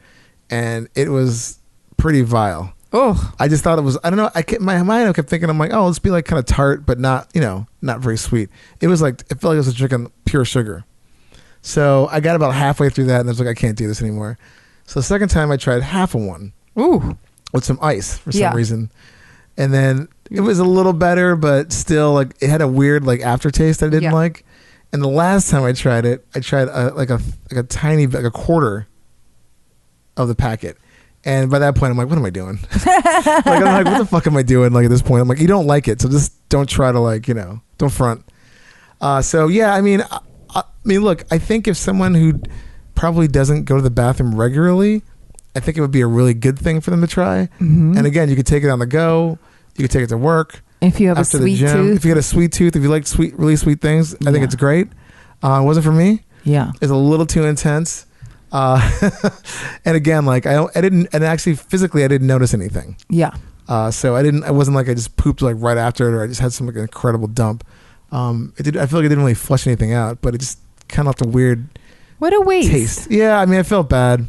and it was pretty vile. Oh, I just thought it was. I don't know. My mind kept thinking. I'm like, oh, let's be like kind of tart, but not, not very sweet. It was like it felt like I was drinking pure sugar. So I got about halfway through that, and I was like, I can't do this anymore. So the second time I tried half of one, with some ice for some reason, and then it was a little better, but still like it had a weird like aftertaste I didn't like. And the last time I tried it, I tried like a tiny like a quarter of the packet. And by that point, I'm like, what am I doing? I'm like, what the fuck am I doing? Like at this point, I'm like, you don't like it, so just don't try to like, don't front. So yeah, I mean, look, I think if someone who probably doesn't go to the bathroom regularly, I think it would be a really good thing for them to try. Mm-hmm. And again, you could take it on the go. You could take it to work. If you have a sweet tooth. If you got a sweet tooth, if you like really sweet things, I think it's great. It wasn't for me. Yeah. It's a little too intense. And again, like I didn't notice anything. Yeah. So I wasn't like I just pooped like right after it, or I just had some like incredible dump. I feel like it didn't really flush anything out, but it just kind of left a weird. What a waste. Taste. Yeah, I mean, I felt bad. No,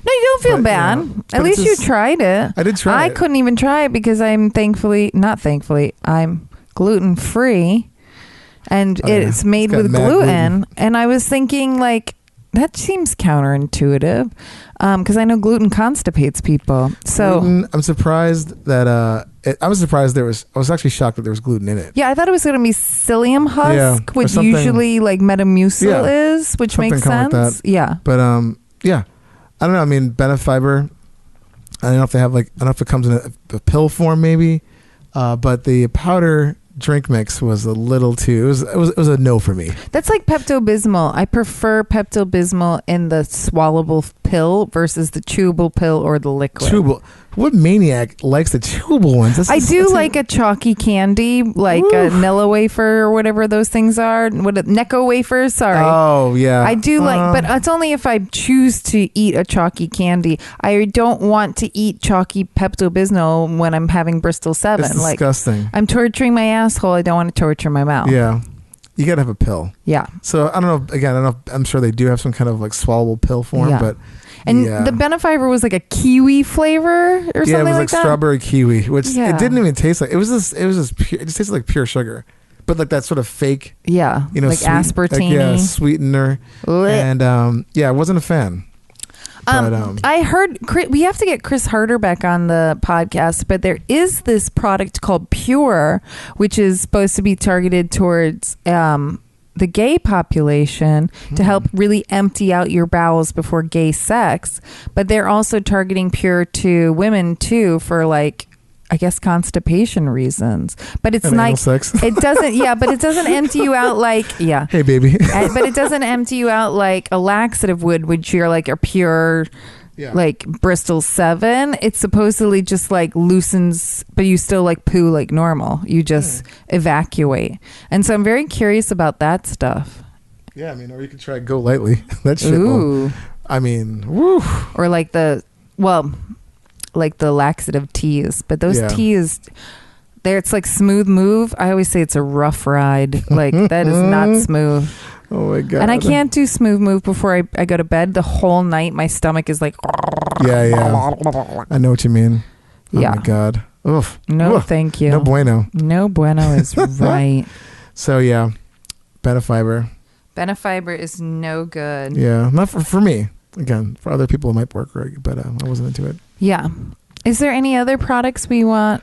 you don't feel bad. At least you tried it. I did try it. I couldn't even try it because I'm I'm gluten free, and it's made with gluten. And I was thinking like, that seems counterintuitive because I know gluten constipates people. So I'm surprised that I was actually shocked that there was gluten in it. Yeah, I thought it was going to be psyllium husk, which usually like Metamucil is, which makes sense. Like yeah, but yeah, I don't know. I mean, Benefiber. I don't know if they have I don't know if it comes in a pill form maybe, but the powder drink mix was a little too. It was a no for me. That's like Pepto-Bismol. I prefer Pepto-Bismol in the swallowable pill versus the chewable pill or the liquid. What maniac likes the chewable ones? I do like a chalky candy, like a Nilla wafer or whatever those things are. What Necco wafers? Sorry. Oh yeah. I do like, but it's only if I choose to eat a chalky candy. I don't want to eat chalky Pepto-Bismol when I'm having Bristol 7. It's disgusting. I'm torturing my asshole. I don't want to torture my mouth. Yeah. You gotta have a pill. Yeah. So I don't know. Again, I don't know. I'm sure they do have some kind of like swallowable pill form, Yeah. but And yeah. the Benefiber was like a kiwi flavor or something Yeah, it was like that. strawberry kiwi, which Yeah. it didn't even taste like. It was just pure, it just tasted like pure sugar, but like that sort of fake, Yeah. Like sweet, aspartame. sweetener. Blech. And yeah, I wasn't a fan. But, I heard we have to get Chris Harder back on the podcast, but there is this product called Pure, which is supposed to be targeted towards the gay population to help really empty out your bowels before gay sex. But they're also targeting Pure to women too for like, I guess, constipation reasons. But it's and anal like sex. it doesn't. Yeah, but it doesn't empty you out like Hey, baby. But it doesn't empty you out like a laxative would, which you're like a pure, like Bristol 7. It supposedly just like loosens, but you still like poo like normal. You just evacuate. And so I'm very curious about that stuff. Yeah, I mean, or you could try Go Lightly. That shit. Ooh. I mean, woo. Or like like the laxative teas, but those teas, it's like smooth move. I always say it's a rough ride. Like that is not smooth. Oh my god. And I can't do smooth move before I go to bed. The whole night my stomach is like Yeah. I know what you mean. Oh Yeah. my god. Oof. No, Oof. thank you. No bueno. No bueno is right. So yeah, Benefiber. Benefiber is no good. Yeah, not for me. Again, for other people it might work, right? But I wasn't into it. Yeah. Is there any other products we are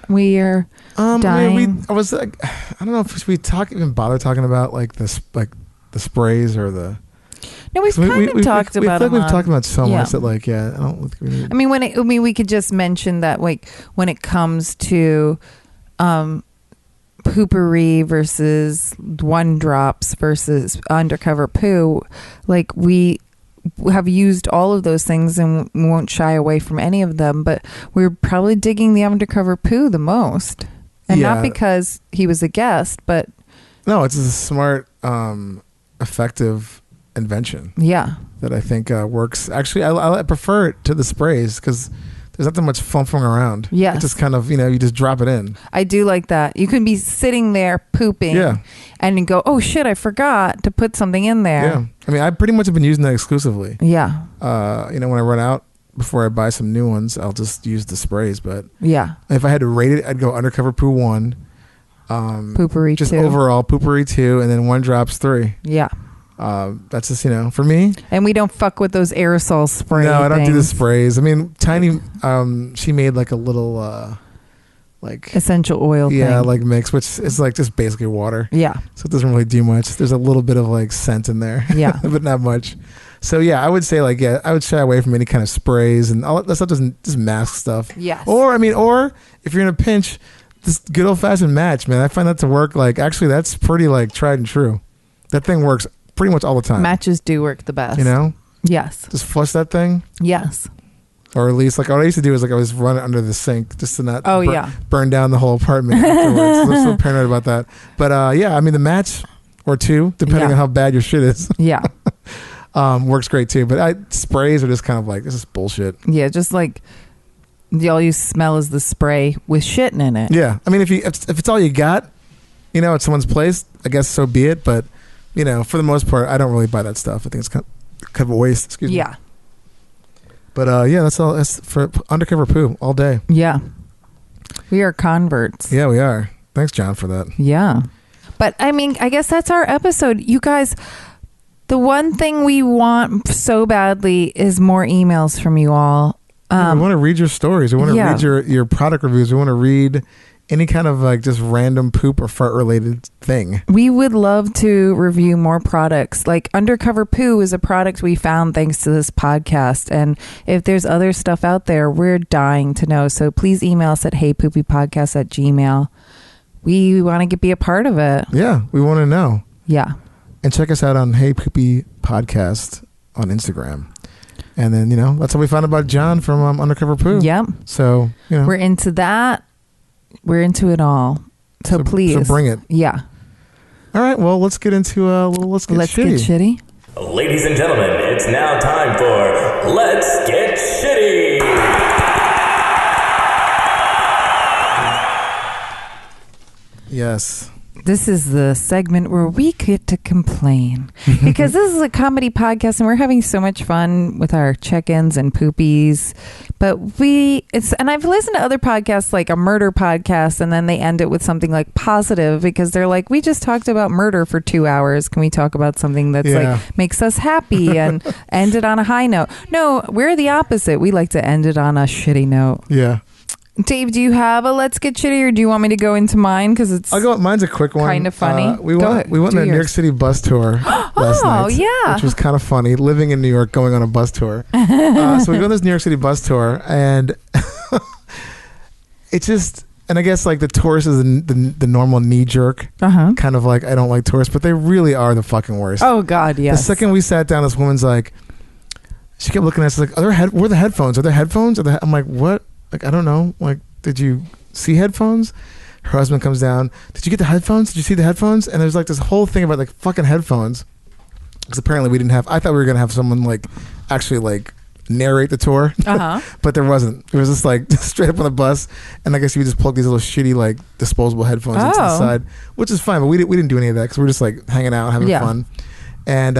I dying? mean, I was like, I don't know if we even bother talking about like this, like the sprays or the. No, we've So kind of talked I about feel like them. we've talked about so Yeah. much that like, yeah, I don't think we need. I mean, we could just mention that like when it comes to poopery versus one drops versus undercover poo, like we have used all of those things and we won't shy away from any of them, but we're probably digging the undercover poo the most. And not because he was a guest, but no, it's a smart, effective invention. Yeah. That I think works. Actually, I prefer it to the sprays because there's not that much flumping around. Yes. It just kind of, you just drop it in. I do like that. You can be sitting there pooping and you go, oh shit, I forgot to put something in there. Yeah. I mean, I pretty much have been using that exclusively. Yeah. When I run out, before I buy some new ones, I'll just use the sprays. But yeah, if I had to rate it, I'd go Undercover Poo 1. Poopery just 2. Overall, Poopery 2, and then One Drops 3. Yeah. That's just, for me. And we don't fuck with those aerosol sprays. No, I don't do the sprays. I mean, Tiny, she made like a little, like essential oil thing. Yeah, like mix, which is like just basically water. Yeah. So it doesn't really do much. There's a little bit of like scent in there. Yeah. But not much. So yeah, I would say like, I would shy away from any kind of sprays and all that stuff doesn't just mask stuff. Yes. Or if you're in a pinch, this good old fashioned match, man. I find that to work like, actually that's pretty like tried and true. That thing works pretty much all the time. Matches do work the best. Yes. Just flush that thing. Yes. Or at least like what I used to do is like I was running under the sink just to not burn down the whole apartment afterwards. I'm so paranoid about that. But I mean the match or two, depending on how bad your shit is. Yeah. Works great too. But sprays are just kind of like, this is bullshit. Yeah, just like all you smell is the spray with shitting in it. Yeah. I mean if it's all you got, at someone's place, I guess so be it. But for the most part, I don't really buy that stuff. I think it's kind of a waste. Excuse me. Yeah. But that's all. That's for Undercover Poo all day. Yeah. We are converts. Yeah, we are. Thanks, John, for that. Yeah. But I mean, I guess that's our episode. You guys, the one thing we want so badly is more emails from you all. We want to read your stories. We want to read your product reviews. We want to read any kind of like just random poop or fart related thing. We would love to review more products. Like Undercover Poo is a product we found thanks to this podcast. And if there's other stuff out there, we're dying to know. So please email us at heypoopypodcast@gmail.com. We want to be a part of it. Yeah, we want to know. Yeah. And check us out on Hey Poopy Podcast on Instagram. And then, that's how we found out about John from Undercover Poo. Yep. So, We're into that. We're into it all. So please. So bring it. Yeah. All right. Well, let's get into Let's Get Shitty. Ladies and gentlemen, it's now time for Let's Get Shitty. Yes. This is the segment where we get to complain because this is a comedy podcast and we're having so much fun with our check-ins and poopies. But and I've listened to other podcasts like a murder podcast and then they end it with something like positive because they're like, we just talked about murder for 2 hours. Can we talk about something that's like makes us happy and end it on a high note? No, we're the opposite. We like to end it on a shitty note. Yeah. Dave, do you have a Let's Get Shitty or do you want me to go into mine? Because I'll go. Mine's a quick one. Kind of funny. We went on a New York City bus tour last night. Oh, yeah. Which was kind of funny. Living in New York, going on a bus tour. So we go on this New York City bus tour and it's just, and I guess like the tourist is the normal knee jerk. Kind of like, I don't like tourists, but they really are the fucking worst. Oh, God, yes. The second we sat down, this woman's like, she kept looking at us like, where are the headphones? Are there headphones? I'm like, what? Like, I don't know. Like, did you see headphones? Her husband comes down. Did you get the headphones? Did you see the headphones? And there's like this whole thing about like fucking headphones. Because apparently we didn't have, I thought we were going to have someone like actually like narrate the tour. But there wasn't. It was just like straight up on the bus. And I guess you just plug these little shitty like disposable headphones into the side, which is fine. But we didn't do any of that because we were just like hanging out, having fun. And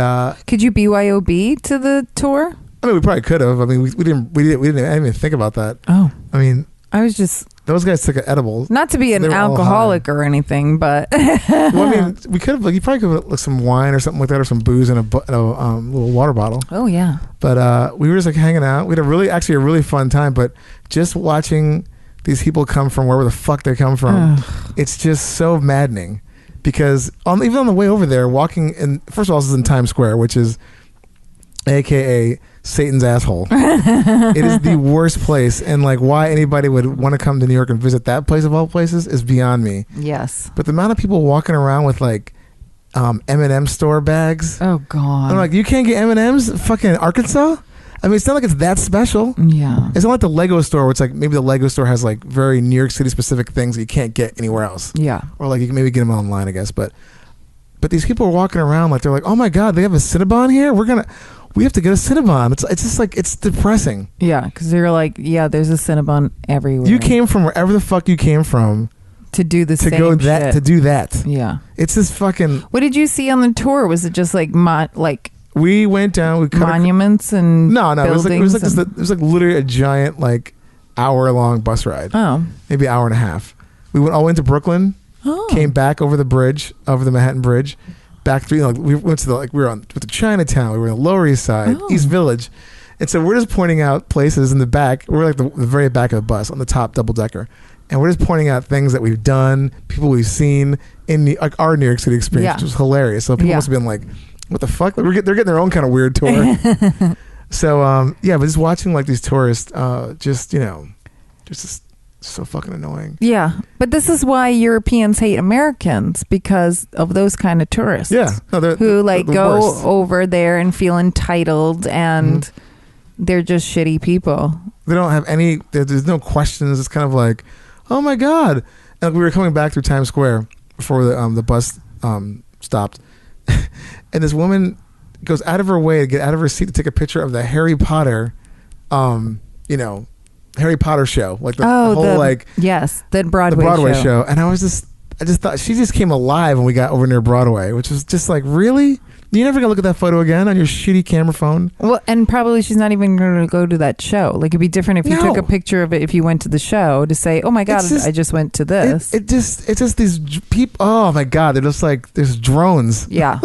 could you BYOB to the tour? I mean, we probably could have. I mean, we didn't even think about that. Oh. I mean, I was just... Those guys took an edible. Not to be an alcoholic or anything, but... Well, I mean, we could have... Like, you probably could have like some wine or something like that or some booze in a little water bottle. Oh, yeah. But we were just like hanging out. We had a really fun time, but just watching these people come from wherever the fuck they come from, it's just so maddening. Because even on the way over there, walking in... First of all, this is in Times Square, which is AKA... Satan's asshole. It is the worst place, and like why anybody would want to come to New York and visit that place of all places is beyond me. Yes. But the amount of people walking around with like M&M store bags. Oh God. I'm like, you can't get M&Ms fucking Arkansas? I mean, it's not like it's that special. Yeah. It's not like the Lego store where it's like maybe the Lego store has like very New York City specific things that you can't get anywhere else. Yeah. Or like you can maybe get them online, I guess. But these people are walking around like they're like, oh my God, they have a Cinnabon here? We have to get a Cinnabon. It's just like, it's depressing. Yeah, because they're like, yeah, there's a Cinnabon everywhere. You came from wherever the fuck you came from to do the same shit. To do that. Yeah. It's just fucking... What did you see on the tour? Was it just like we went down, we monuments and No, it was buildings it was like literally a giant like hour-long bus ride. Oh. Maybe an hour and a half. We went all the way into Brooklyn, came back over the Manhattan Bridge, back through, we went to we went to Chinatown, we were on the Lower East Side, East Village. And so we're just pointing out places in the back. We're like the very back of the bus on the top double decker. And we're just pointing out things that we've done, people we've seen in our New York City experience, which was hilarious. So people must have been like, what the fuck? They're getting their own kind of weird tour. So, but just watching like these tourists, just so fucking annoying. Yeah. But this is why Europeans hate Americans, because of those kind of tourists. Yeah. No, who they're go worst. over there and feel entitled and they're just shitty people. They don't have any, there's no questions. It's kind of like, oh my God. And we were coming back through Times Square before the bus stopped. And this woman goes out of her way to get out of her seat to take a picture of the Harry Potter, Harry Potter show, like the whole the Broadway show. And I just thought she just came alive when we got over near Broadway, which was just like, really? You're never gonna look at that photo again on your shitty camera phone? Well, and probably she's not even gonna go to that show. Like, it'd be different if you took a picture of it if you went to the show to say, oh my God, I just went to this. It's just these people. Oh my God, they're just like, there's drones. Yeah.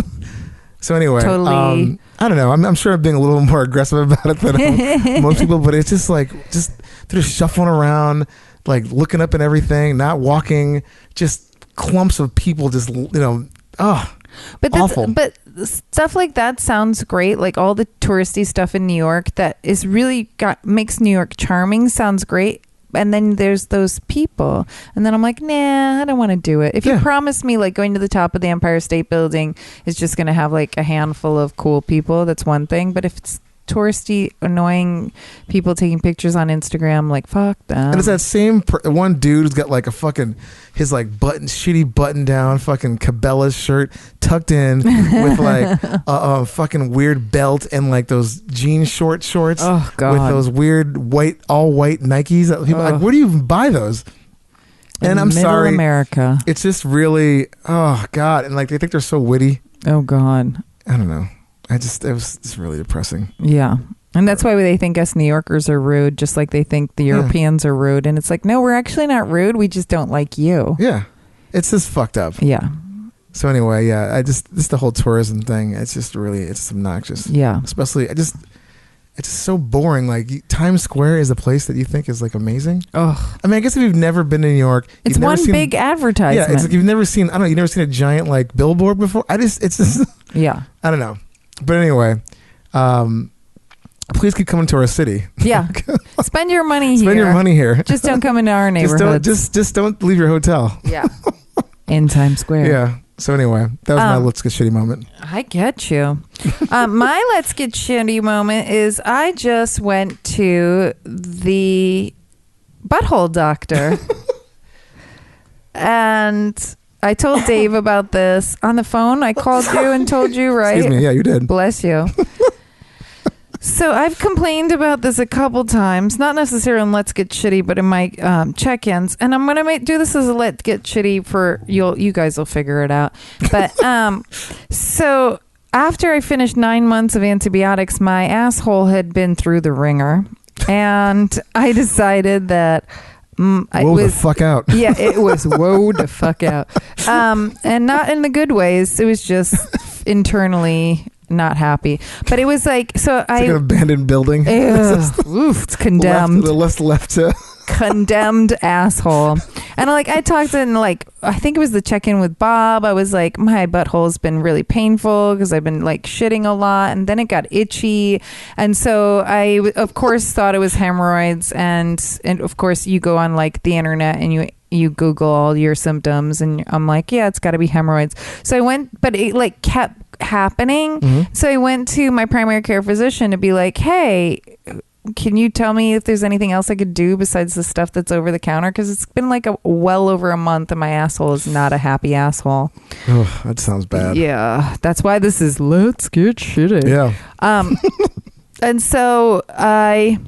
So anyway, totally. I don't know. I'm sure I'm being a little more aggressive about it than most people, but it's just like, they're just shuffling around, like looking up and everything, not walking, just clumps of people, just But awful. But stuff like that sounds great. Like all the touristy stuff in New York that is really makes New York charming sounds great. And then there's those people. And then I'm like, nah, I don't want to do it. If you promise me like going to the top of the Empire State Building is just going to have like a handful of cool people, that's one thing. But if it's touristy, annoying people taking pictures on Instagram. Like, fuck them. And it's that same one dude who's got like a fucking his like shitty button down fucking Cabela's shirt tucked in with like a fucking weird belt and like those jean shorts. Oh God. With those weird all white Nikes. That people, like, where do you even buy those? And I'm sorry, America. It's just really, oh God, and like they think they're so witty. Oh God. I don't know. It was just really depressing. Yeah. And that's why they think us New Yorkers are rude, just like they think the Europeans are rude. And it's like, no, we're actually not rude. We just don't like you. Yeah. It's just fucked up. Yeah. So anyway, yeah, this the whole tourism thing, it's just really, it's obnoxious. Yeah. Especially, it's just so boring. Like Times Square is a place that you think is like amazing. Oh. I mean, I guess if you've never been to New York, it's one big advertisement. Yeah. It's like you've never seen, I don't know, you've never seen a giant like billboard before. It's just, yeah. I don't know. But anyway, please keep coming to our city. Yeah. Spend your money here. Spend your money here. Just don't come into our neighborhood. Just don't leave your hotel. Yeah. In Times Square. Yeah. So anyway, that was my let's get shitty moment. I get you. My let's get shitty moment is I just went to the butthole doctor. And I told Dave about this on the phone. I called you and told you, right? Excuse me. Yeah, you did. Bless you. So I've complained about this a couple times, not necessarily in Let's Get Shitty, but in my check-ins. And I'm going to do this as a Let's Get Shitty for you guys will figure it out. But so after I finished 9 months of antibiotics, my asshole had been through the ringer. And I decided that whoa the fuck out. Yeah, it was whoa the fuck out. And not in the good ways. It was just internally not happy. But it was like, so it's like an abandoned building. Oof, it's condemned. Left to condemned asshole. And I talked to, and I think it was the check-in with Bob. I was like, my butthole's been really painful because I've been shitting a lot, and then it got itchy, and so I of course thought it was hemorrhoids, and of course you go on the internet and you Google all your symptoms, and I'm like, yeah, it's got to be hemorrhoids. So I went, but it kept happening. Mm-hmm. So I went to my primary care physician to be like, hey, can you tell me if there's anything else I could do besides the stuff that's over the counter? Because it's been well over a month and my asshole is not a happy asshole. Oh, that sounds bad. Yeah. That's why this is Let's Get Shitty. Yeah. And so I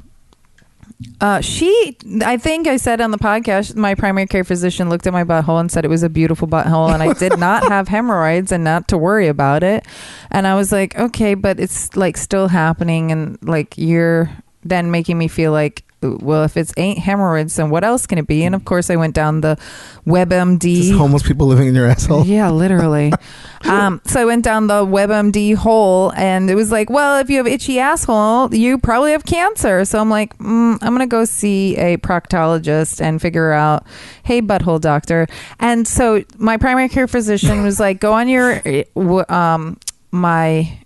think I said on the podcast, my primary care physician looked at my butthole and said it was a beautiful butthole and I did not have hemorrhoids and not to worry about it. And I was like, okay, but it's still happening, and you're then making me feel like, well, if it ain't hemorrhoids, then what else can it be? And of course I went down the WebMD. Just homeless people living in your asshole. Yeah, literally. So I went down the WebMD hole, and it was like, well, if you have itchy asshole, you probably have cancer. So I'm like, I'm going to go see a proctologist and figure out, hey, butthole doctor. And so my primary care physician was like, go on your, my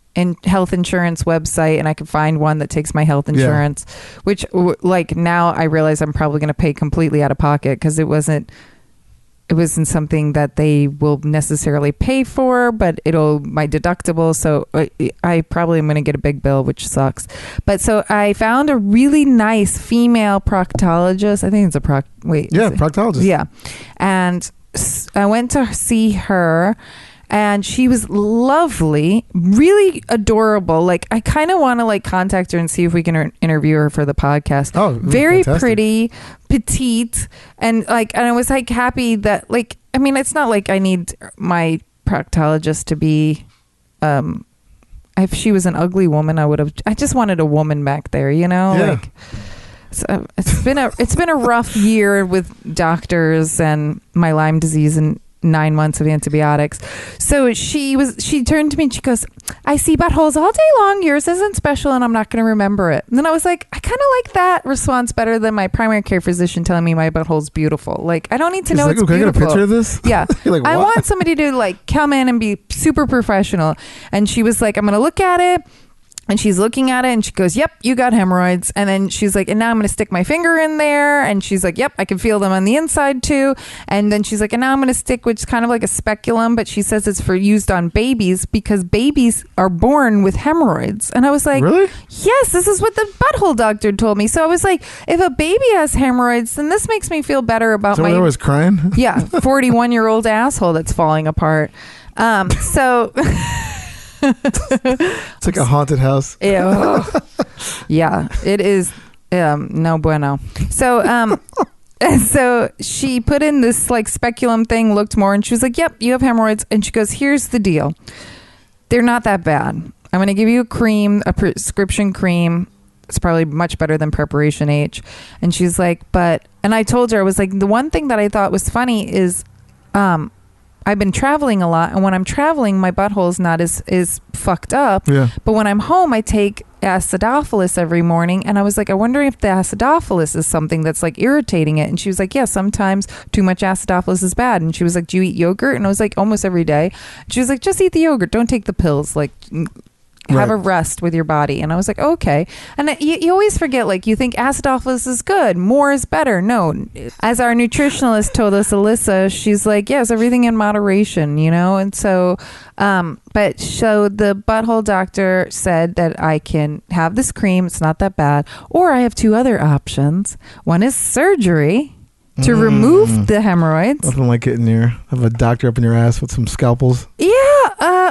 health insurance website, and I could find one that takes my health insurance, which now I realize I'm probably going to pay completely out of pocket because it wasn't something that they will necessarily pay for, but my deductible. So I probably am going to get a big bill, which sucks. But so I found a really nice female proctologist. I think it's a proctologist. Yeah. And I went to see her, and she was lovely, really adorable. I kind of want to contact her and see if we can interview her for the podcast. Oh, very fantastic. Pretty, petite, and and I was happy that I mean, it's not like I need my proctologist to be. If she was an ugly woman, I just wanted a woman back there, Yeah. So it's been a rough year with doctors and my Lyme disease and 9 months of antibiotics. So she turned to me and she goes, I see buttholes all day long. Yours isn't special and I'm not going to remember it. And then I was like, I kind of like that response better than my primary care physician telling me my butthole's beautiful. I don't need to know it's okay, beautiful. I get a picture of this? Yeah. You're I what? want somebody to come in and be super professional. And she was like, I'm going to look at it. And she's looking at it and she goes, yep, you got hemorrhoids. And then she's like, and now I'm going to stick my finger in there. And she's like, yep, I can feel them on the inside too. And then she's like, and now I'm going to stick, which is kind of like a speculum, but she says it's for used on babies because babies are born with hemorrhoids. And I was like, Really? yes, this is what the butthole doctor told me. So I was like, if a baby has hemorrhoids, then this makes me feel better about So my I was crying. 41-year-old asshole that's falling apart. So It's like a haunted house. ew. Yeah, it is. No bueno. So so she put in this like speculum thing, looked more, and she was like, yep, you have hemorrhoids. And she goes, here's the deal, they're not that bad. I'm going to give you a cream, a prescription cream. It's probably much better than Preparation H. And she's like, and I told her, I was like, the one thing that I thought was funny is I've been traveling a lot, and when I'm traveling, my butthole is not as fucked up. Yeah. But when I'm home, I take acidophilus every morning, and I was like, I wonder if the acidophilus is something that's like irritating it. And she was like, yeah, sometimes too much acidophilus is bad. And she was like, do you eat yogurt? And I was like, almost every day. She was like, just eat the yogurt, don't take the pills. Like, have a rest with your body. And I was like, okay. And you always forget, like, you think acidophilus is good, more is better. No, as our nutritionalist told us, Alyssa, she's like, yes, everything in moderation, you know. And so but so the butthole doctor said that I can have this cream, it's not that bad, or I have two other options. One is surgery to remove the hemorrhoids. Nothing like getting have a doctor up in your ass with some scalpels. Yeah.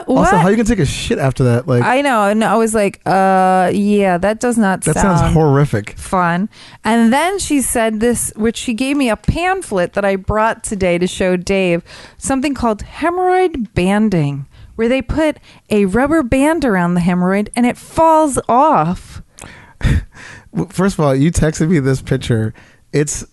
What? Also, how you can take a shit after that? Like, I know. And I was like, yeah, that does not that sounds horrific. Fun. And then she said this, which she gave me a pamphlet that I brought today to show Dave, something called hemorrhoid banding, where they put a rubber band around the hemorrhoid and it falls off. First of all, you texted me this picture. It's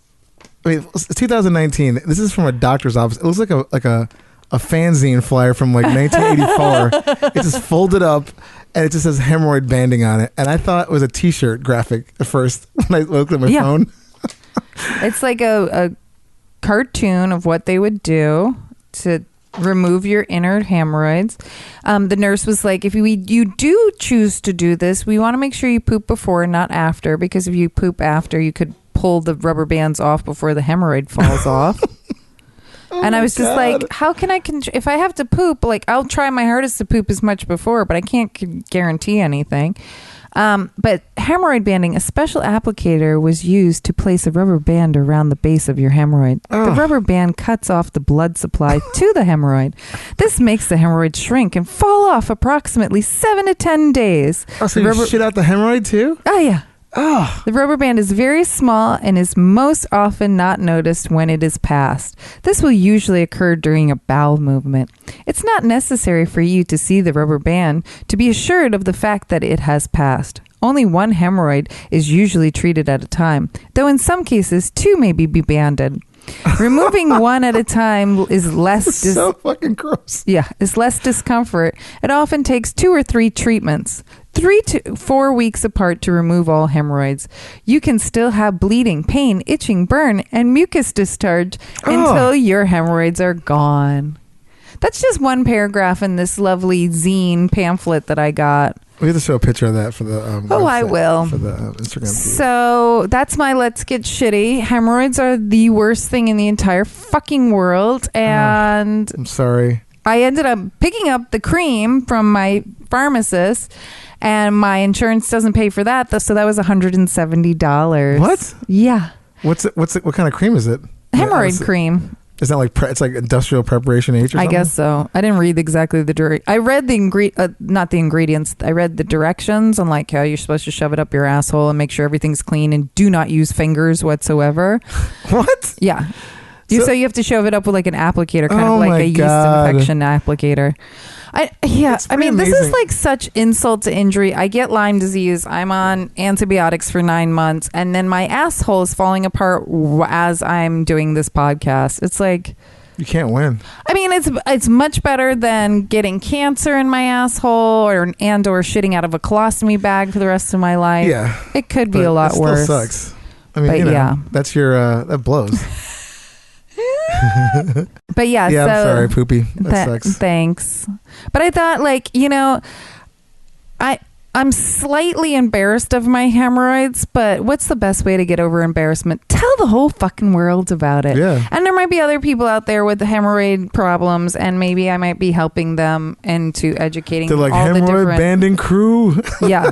2019. This is from a doctor's office. It looks like a fanzine flyer from like 1984. It's just folded up and it just says hemorrhoid banding on it. And I thought it was a t-shirt graphic at first when I looked at my phone. It's like a cartoon of what they would do to remove your inner hemorrhoids. The nurse was like, if you do choose to do this, we want to make sure you poop before, not after, because if you poop after, you could pull the rubber bands off before the hemorrhoid falls off. And I was just like, how can I if I have to poop, like, I'll try my hardest to poop as much before, but I can't guarantee anything. But hemorrhoid banding, a special applicator was used to place a rubber band around the base of your hemorrhoid. The rubber band cuts off the blood supply to the hemorrhoid. This makes the hemorrhoid shrink and fall off approximately 7 to 10 days. Oh, so you shit out the hemorrhoid too? Oh, yeah. Oh. The rubber band is very small and is most often not noticed when it is passed. This will usually occur during a bowel movement. It's not necessary for you to see the rubber band to be assured of the fact that it has passed. Only one hemorrhoid is usually treated at a time, though in some cases two may be banded. Removing one at a time is less so fucking gross. Yeah, is less discomfort. It often takes 2 or 3 treatments, 3 to 4 weeks apart, to remove all hemorrhoids. You can still have bleeding, pain, itching, burn, and mucus discharge until your hemorrhoids are gone. That's just one paragraph in this lovely zine pamphlet that I got. We have to show a picture of that for the I will. for the Instagram feed. So that's my let's get shitty. Hemorrhoids are the worst thing in the entire fucking world. And I'm sorry. I ended up picking up the cream from my pharmacist, and my insurance doesn't pay for that. So that was $170. What? Yeah. What kind of cream is it? Hemorrhoid cream. Is that like it's like industrial preparation H or something? I guess so. I didn't read exactly I read the not the ingredients. I read the directions on like how you're supposed to shove it up your asshole and make sure everything's clean and do not use fingers whatsoever. What? Yeah. So you have to shove it up with like an applicator, kind of like a yeast infection applicator. I mean, this is like such insult to injury. I get Lyme disease. I'm on antibiotics for 9 months, and then my asshole is falling apart as I'm doing this podcast. It's like, you can't win. I mean, it's much better than getting cancer in my asshole or shitting out of a colostomy bag for the rest of my life. Yeah, it could be a lot worse. Still sucks. I mean, that's your that blows. But yeah, so, I'm sorry, Poopy. That sucks. Thanks. But I thought, like, I I'm slightly embarrassed of my hemorrhoids, but what's the best way to get over embarrassment? Tell the whole fucking world about it. Yeah. And there might be other people out there with the hemorrhoid problems, and maybe I might be helping them into educating They're like all the hemorrhoid different... banding crew. Yeah.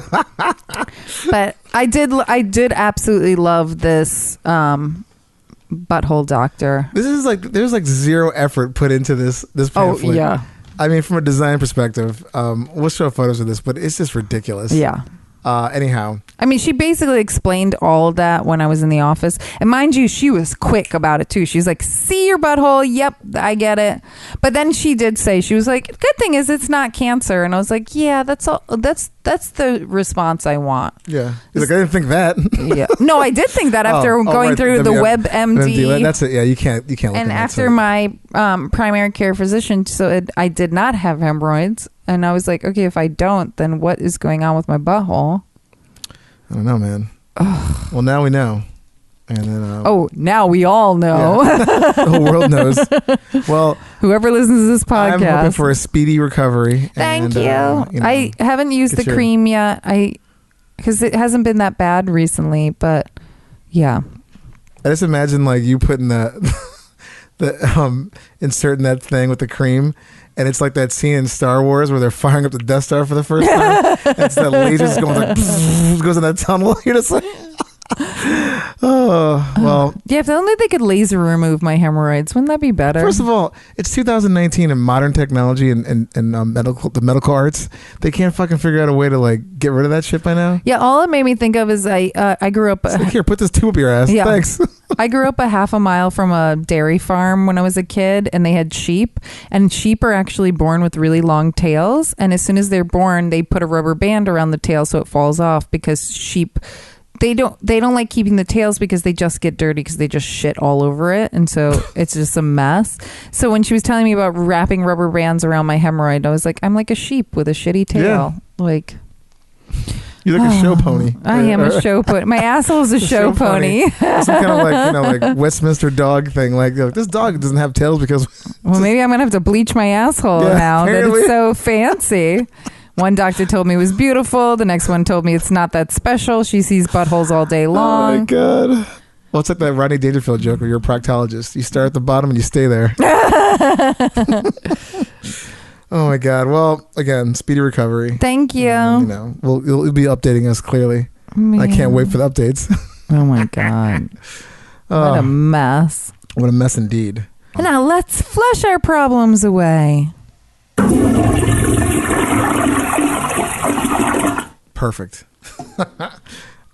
But I did absolutely love this butthole doctor. This is like there's like zero effort put into this pamphlet. Oh, yeah. I mean, from a design perspective, we'll show photos of this, but it's just ridiculous. Yeah. Anyhow. I mean, she basically explained all of that when I was in the office. And mind you, she was quick about it too. She was like, see your butthole? Yep, I get it. But then she did say, she was like, good thing is it's not cancer. And I was like, yeah, that's all. That's the response I want. Yeah. He's like, I didn't think that. Yeah. No, I did think that after going right, through the WebMD. That's it. Yeah, you can't look And at after that, my primary care physician, I did not have hemorrhoids. And I was like, okay, if I don't, then what is going on with my butthole? I don't know, man. Ugh. Well, now we know. And then, now we all know. Yeah. The whole world knows. Well, Whoever listens to this podcast. I'm hoping for a speedy recovery. Thank and, you. I haven't used the cream yet. Because it hasn't been that bad recently, but yeah. I just imagine like you putting inserting that thing with the cream, and it's like that scene in Star Wars where they're firing up the Death Star for the first time. And it's that laser just going like goes in that tunnel. You're just like, oh well. Yeah, if only they could laser remove my hemorrhoids, wouldn't that be better? First of all, it's 2019 and modern technology and the medical arts. They can't fucking figure out a way to like get rid of that shit by now. Yeah, all it made me think of is I grew up. Like, here, put this tube up your ass. Yeah. Thanks. I grew up a half a mile from a dairy farm when I was a kid, and they had sheep, and sheep are actually born with really long tails, and as soon as they're born, they put a rubber band around the tail so it falls off, because sheep, they don't like keeping the tails because they just get dirty because they just shit all over it, and so it's just a mess. So when she was telling me about wrapping rubber bands around my hemorrhoid, I was like, I'm like a sheep with a shitty tail. Yeah. Like, You're like a show pony. I am a show pony. My asshole's a show pony. Some kind of like, like Westminster dog thing. Like, this dog doesn't have tails because... Well, maybe I'm going to have to bleach my asshole now apparently. that it's so fancy. One doctor told me it was beautiful. The next one told me it's not that special. She sees buttholes all day long. Oh, my God. Well, it's like that Rodney Dangerfield joke where you're a proctologist. You start at the bottom and you stay there. Oh, my God. Well, again, speedy recovery. Thank you. You'll be updating us clearly. Man. I can't wait for the updates. Oh, my God. What a mess. What a mess indeed. Now let's flush our problems away. Perfect.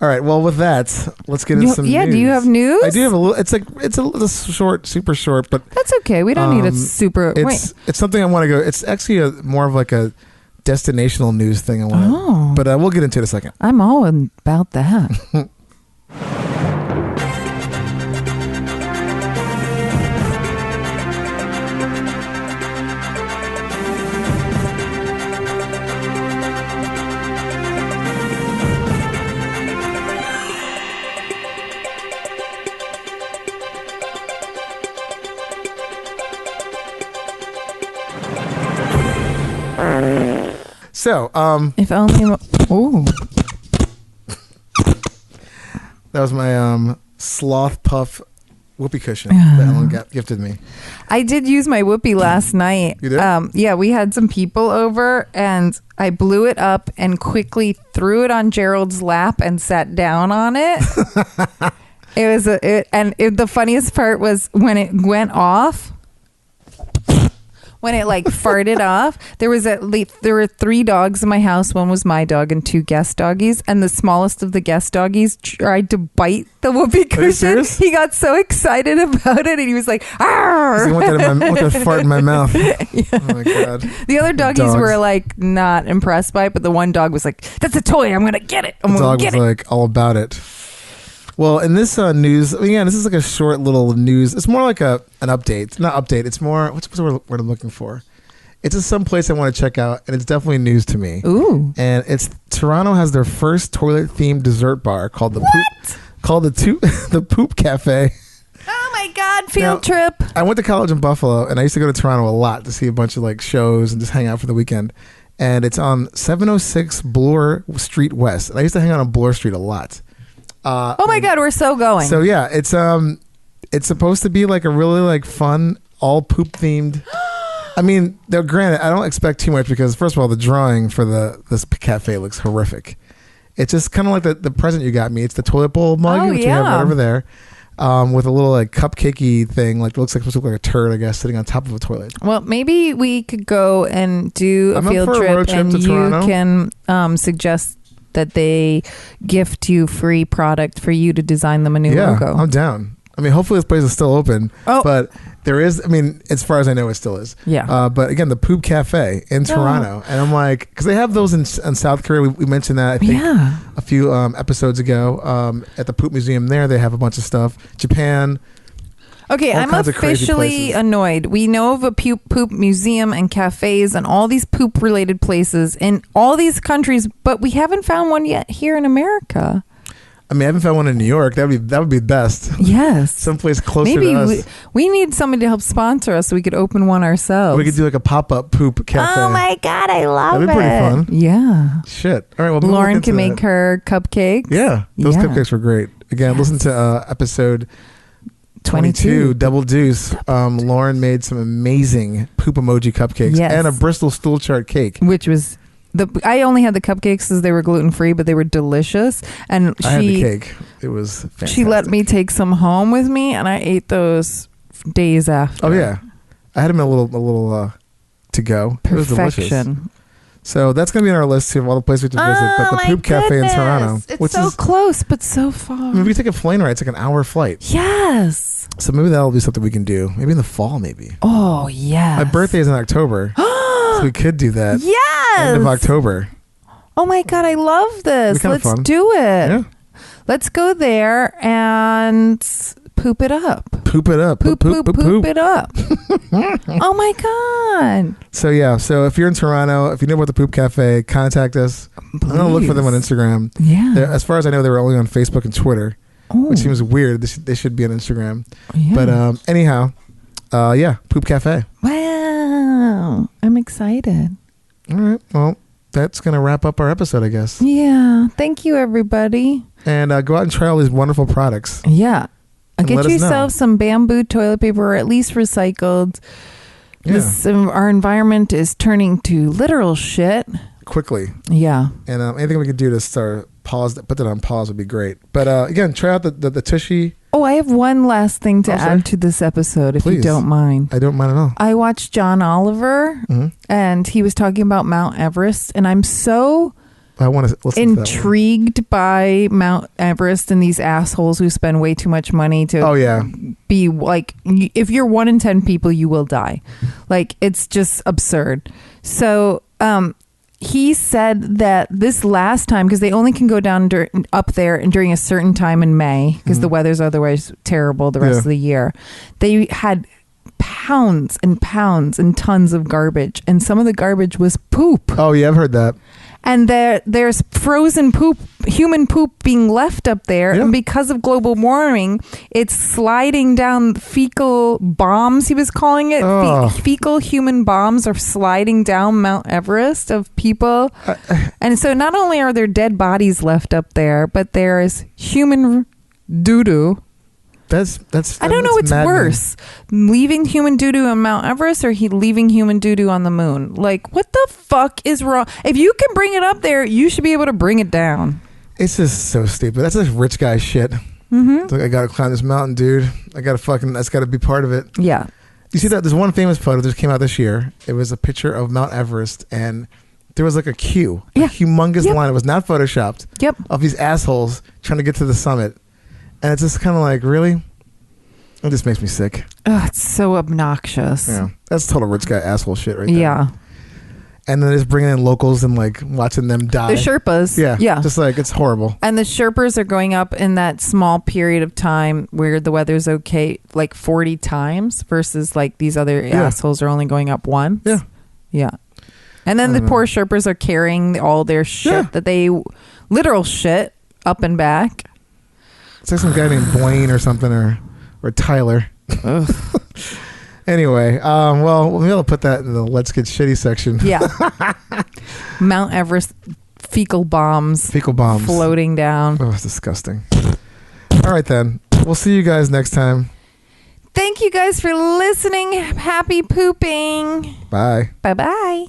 All right. Well, with that, let's get into some news. Do you have news? I do have a little. It's a little short, super short, but that's okay. We don't need it super. It's something I want to go. It's actually more of like a destinational news thing. I want. Oh. But we'll get into it in a second. I'm all about that. So, if only. Ooh. That was my sloth puff whoopee cushion that Ellen gifted me. I did use my whoopee last night. You did? Yeah, we had some people over, and I blew it up and quickly threw it on Gerald's lap and sat down on it. The funniest part was when it went off. When it like farted off, there were 3 dogs in my house. One was my dog and 2 guest doggies. And the smallest of the guest doggies tried to bite the whoopee cushion. He got so excited about it, and he was like, "Arr!" I want that fart in my mouth. Yeah. Oh my God. The other doggies were like not impressed by it, but the one dog was like, "That's a toy. I'm gonna get it. The dog was like all about it. Well, in this news, again, this is like a short little news. It's more like an update. Not update. It's more, what's the word I'm looking for? It's just some place I want to check out, and it's definitely news to me. Ooh. And it's Toronto has their first toilet-themed dessert bar called the Poop Cafe. Oh my God, field trip. I went to college in Buffalo, and I used to go to Toronto a lot to see a bunch of like shows and just hang out for the weekend. and it's on 706 Bloor Street West. And I used to hang out on Bloor Street a lot. Oh my God, we're so going. So yeah, it's supposed to be like a really like fun, all poop themed. I mean, though, granted, I don't expect too much because first of all, the drawing for this cafe looks horrific. It's just kind of like the present you got me. It's the toilet bowl mug, which we have right over there, with a little like cupcakey thing, like it looks like supposed to look like a turd, I guess, sitting on top of a toilet. Well, maybe we could go and do a I'm up field for a trip, road trip and to you Toronto. can suggest that they gift you free product for you to design them a new Yeah, logo. I'm down. I mean, hopefully this place is still open. Oh. But there is, I mean, as far as I know, it still is. Yeah. But again, the Poop Cafe in Toronto. And I'm like, because they have those in South Korea. We mentioned that, I think, a few episodes ago. At the Poop Museum there, they have a bunch of stuff. Japan. Okay, all I'm kinds of crazy officially places. annoyed. We know of a poop museum and cafes and all these poop related places in all these countries, but we haven't found one yet here in America. I mean, I haven't found one in New York. That would be best. Yes. Someplace closer Maybe to us. we need somebody to help sponsor us so we could open one ourselves. We could do like a pop-up poop cafe. Oh my God, I love That'd be pretty fun. Yeah. Shit. All right. Well, we'll Lauren look can into make that. her cupcakes. Yeah, those Yeah. cupcakes were great. Again, listen to episode 22. Double Deuce. Lauren made some amazing poop emoji cupcakes Yes. and a Bristol stool chart cake. Which was I only had the cupcakes because they were gluten free, but they were delicious. And I had the cake. It was fantastic. she let me take some home with me, and I ate those days after. Oh yeah, I had them a little to go. It was delicious. Perfection. So that's gonna be on our list of all the places we have to visit. But the my Poop Cafe in goodness. Toronto, It's which so is, close, but so far. I mean, we take a plane ride. It's like an hour flight. Yes. So maybe that'll be something we can do. Maybe in the fall. Maybe Oh yes. my birthday is in October, so we could do that. Yes. End of October. Oh my God, I love this. It'd be kinda Let's fun. do it. Yeah. Let's go there and poop it up. Poop it up. Poop it up. Oh my God. So yeah, so if you're in Toronto, if you know about the Poop Cafe, contact us. I'm gonna look for them on Instagram. Yeah. As far as I know, they were only on Facebook and Twitter, Oh, which seems weird. They should be on Instagram. yeah. But anyhow, yeah, Poop Cafe. Wow. I'm excited. All right, well, that's gonna wrap up our episode, I guess. Yeah. Thank you, everybody. And go out and try all these wonderful products. Yeah. And Get let us know. yourself some bamboo toilet paper, or at least recycled. Yeah, Our environment is turning to literal shit. quickly. Yeah. And anything we could do to start put that on pause would be great. But again, try out the Tushy. Oh, I have one last thing to Oh, sorry. add to this episode, if you Please. don't mind. I don't mind at all. I watched John Oliver, and he was talking about Mount Everest, and I'm so I want to listen to that one. intrigued by Mount Everest and these assholes who spend way too much money to Oh yeah, be like, if you're 1 in 10 people, you will die. Like, it's just absurd. So he said that this last time, because they only can go down up there and during a certain time in May, because the weather's otherwise terrible the rest of the year, they had pounds and pounds and tons of garbage, and some of the garbage was poop. oh yeah, I've heard that. And there's frozen poop, human poop being left up there. Yeah. And because of global warming, it's sliding down fecal bombs, he was calling it. Oh. Fecal human bombs are sliding down Mount Everest of people. And so not only are there dead bodies left up there, but there is human doo-doo. That's I don't know what's maddening. worse, leaving human doo-doo on Mount Everest or leaving human doo-doo on the moon. Like, what the fuck is wrong? If you can bring it up there, you should be able to bring it down. It's just so stupid. That's just rich guy shit. It's like, I gotta climb this mountain, dude. That's gotta be part of it. Yeah. You see that? There's one famous photo that just came out this year. It was a picture of Mount Everest, and there was like a queue, a humongous Yep. line. It was not photoshopped. Yep. Of these assholes trying to get to the summit, and it's just kind of like, really? It just makes me sick. Ugh, it's so obnoxious. Yeah, that's total rich guy asshole shit right there. Yeah. And then just bringing in locals and like watching them die. The Sherpas. Yeah, Yeah. just like, it's horrible. And the Sherpas are going up in that small period of time where the weather's okay, like 40 times versus like these other assholes are only going up once. Yeah. Yeah. And then the poor Sherpas are carrying all their shit that they, literal shit, up and back. It's like some guy named Blaine or something, or Tyler. Anyway, well, maybe I'll put that in the Let's Get Shitty section. Yeah. Mount Everest fecal bombs Fecal bombs. floating down. Oh, it's disgusting. All right, then. We'll see you guys next time. Thank you guys for listening. Happy pooping. Bye. Bye-bye.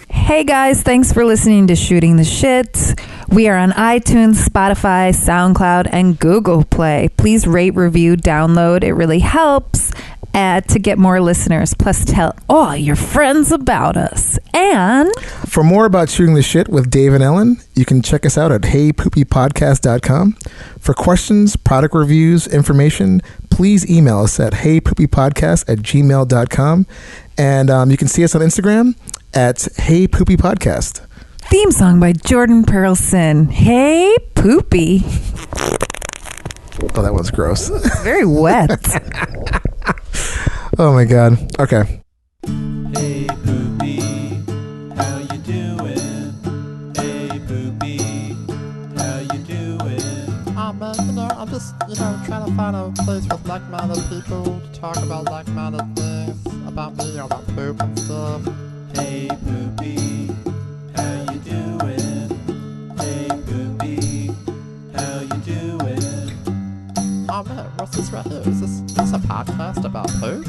Hey guys, thanks for listening to Shooting the Shit. We are on iTunes, Spotify, SoundCloud, and Google Play. Please rate, review, download. It really helps to get more listeners. Plus, tell all your friends about us. And For more about Shooting the Shit with Dave and Ellen, you can check us out at heypoopypodcast.com. For questions, product reviews, information, please email us at heypoopypodcast@gmail.com. And you can see us on Instagram at heypoopypodcast. theme song by Jordan Pearlson. Hey, Poopy. Oh, that one's gross. Very wet. Oh, my God. Okay. Hey Poopy, how you doing? Hey Poopy, how you doing? Man, I'm just, trying to find a place with like-minded people to talk about like-minded things about me, about poop and stuff. Hey Poopy, how you doing? Hey Poopy, how you doing? Oh man, what's this right here? Is this a podcast about poop?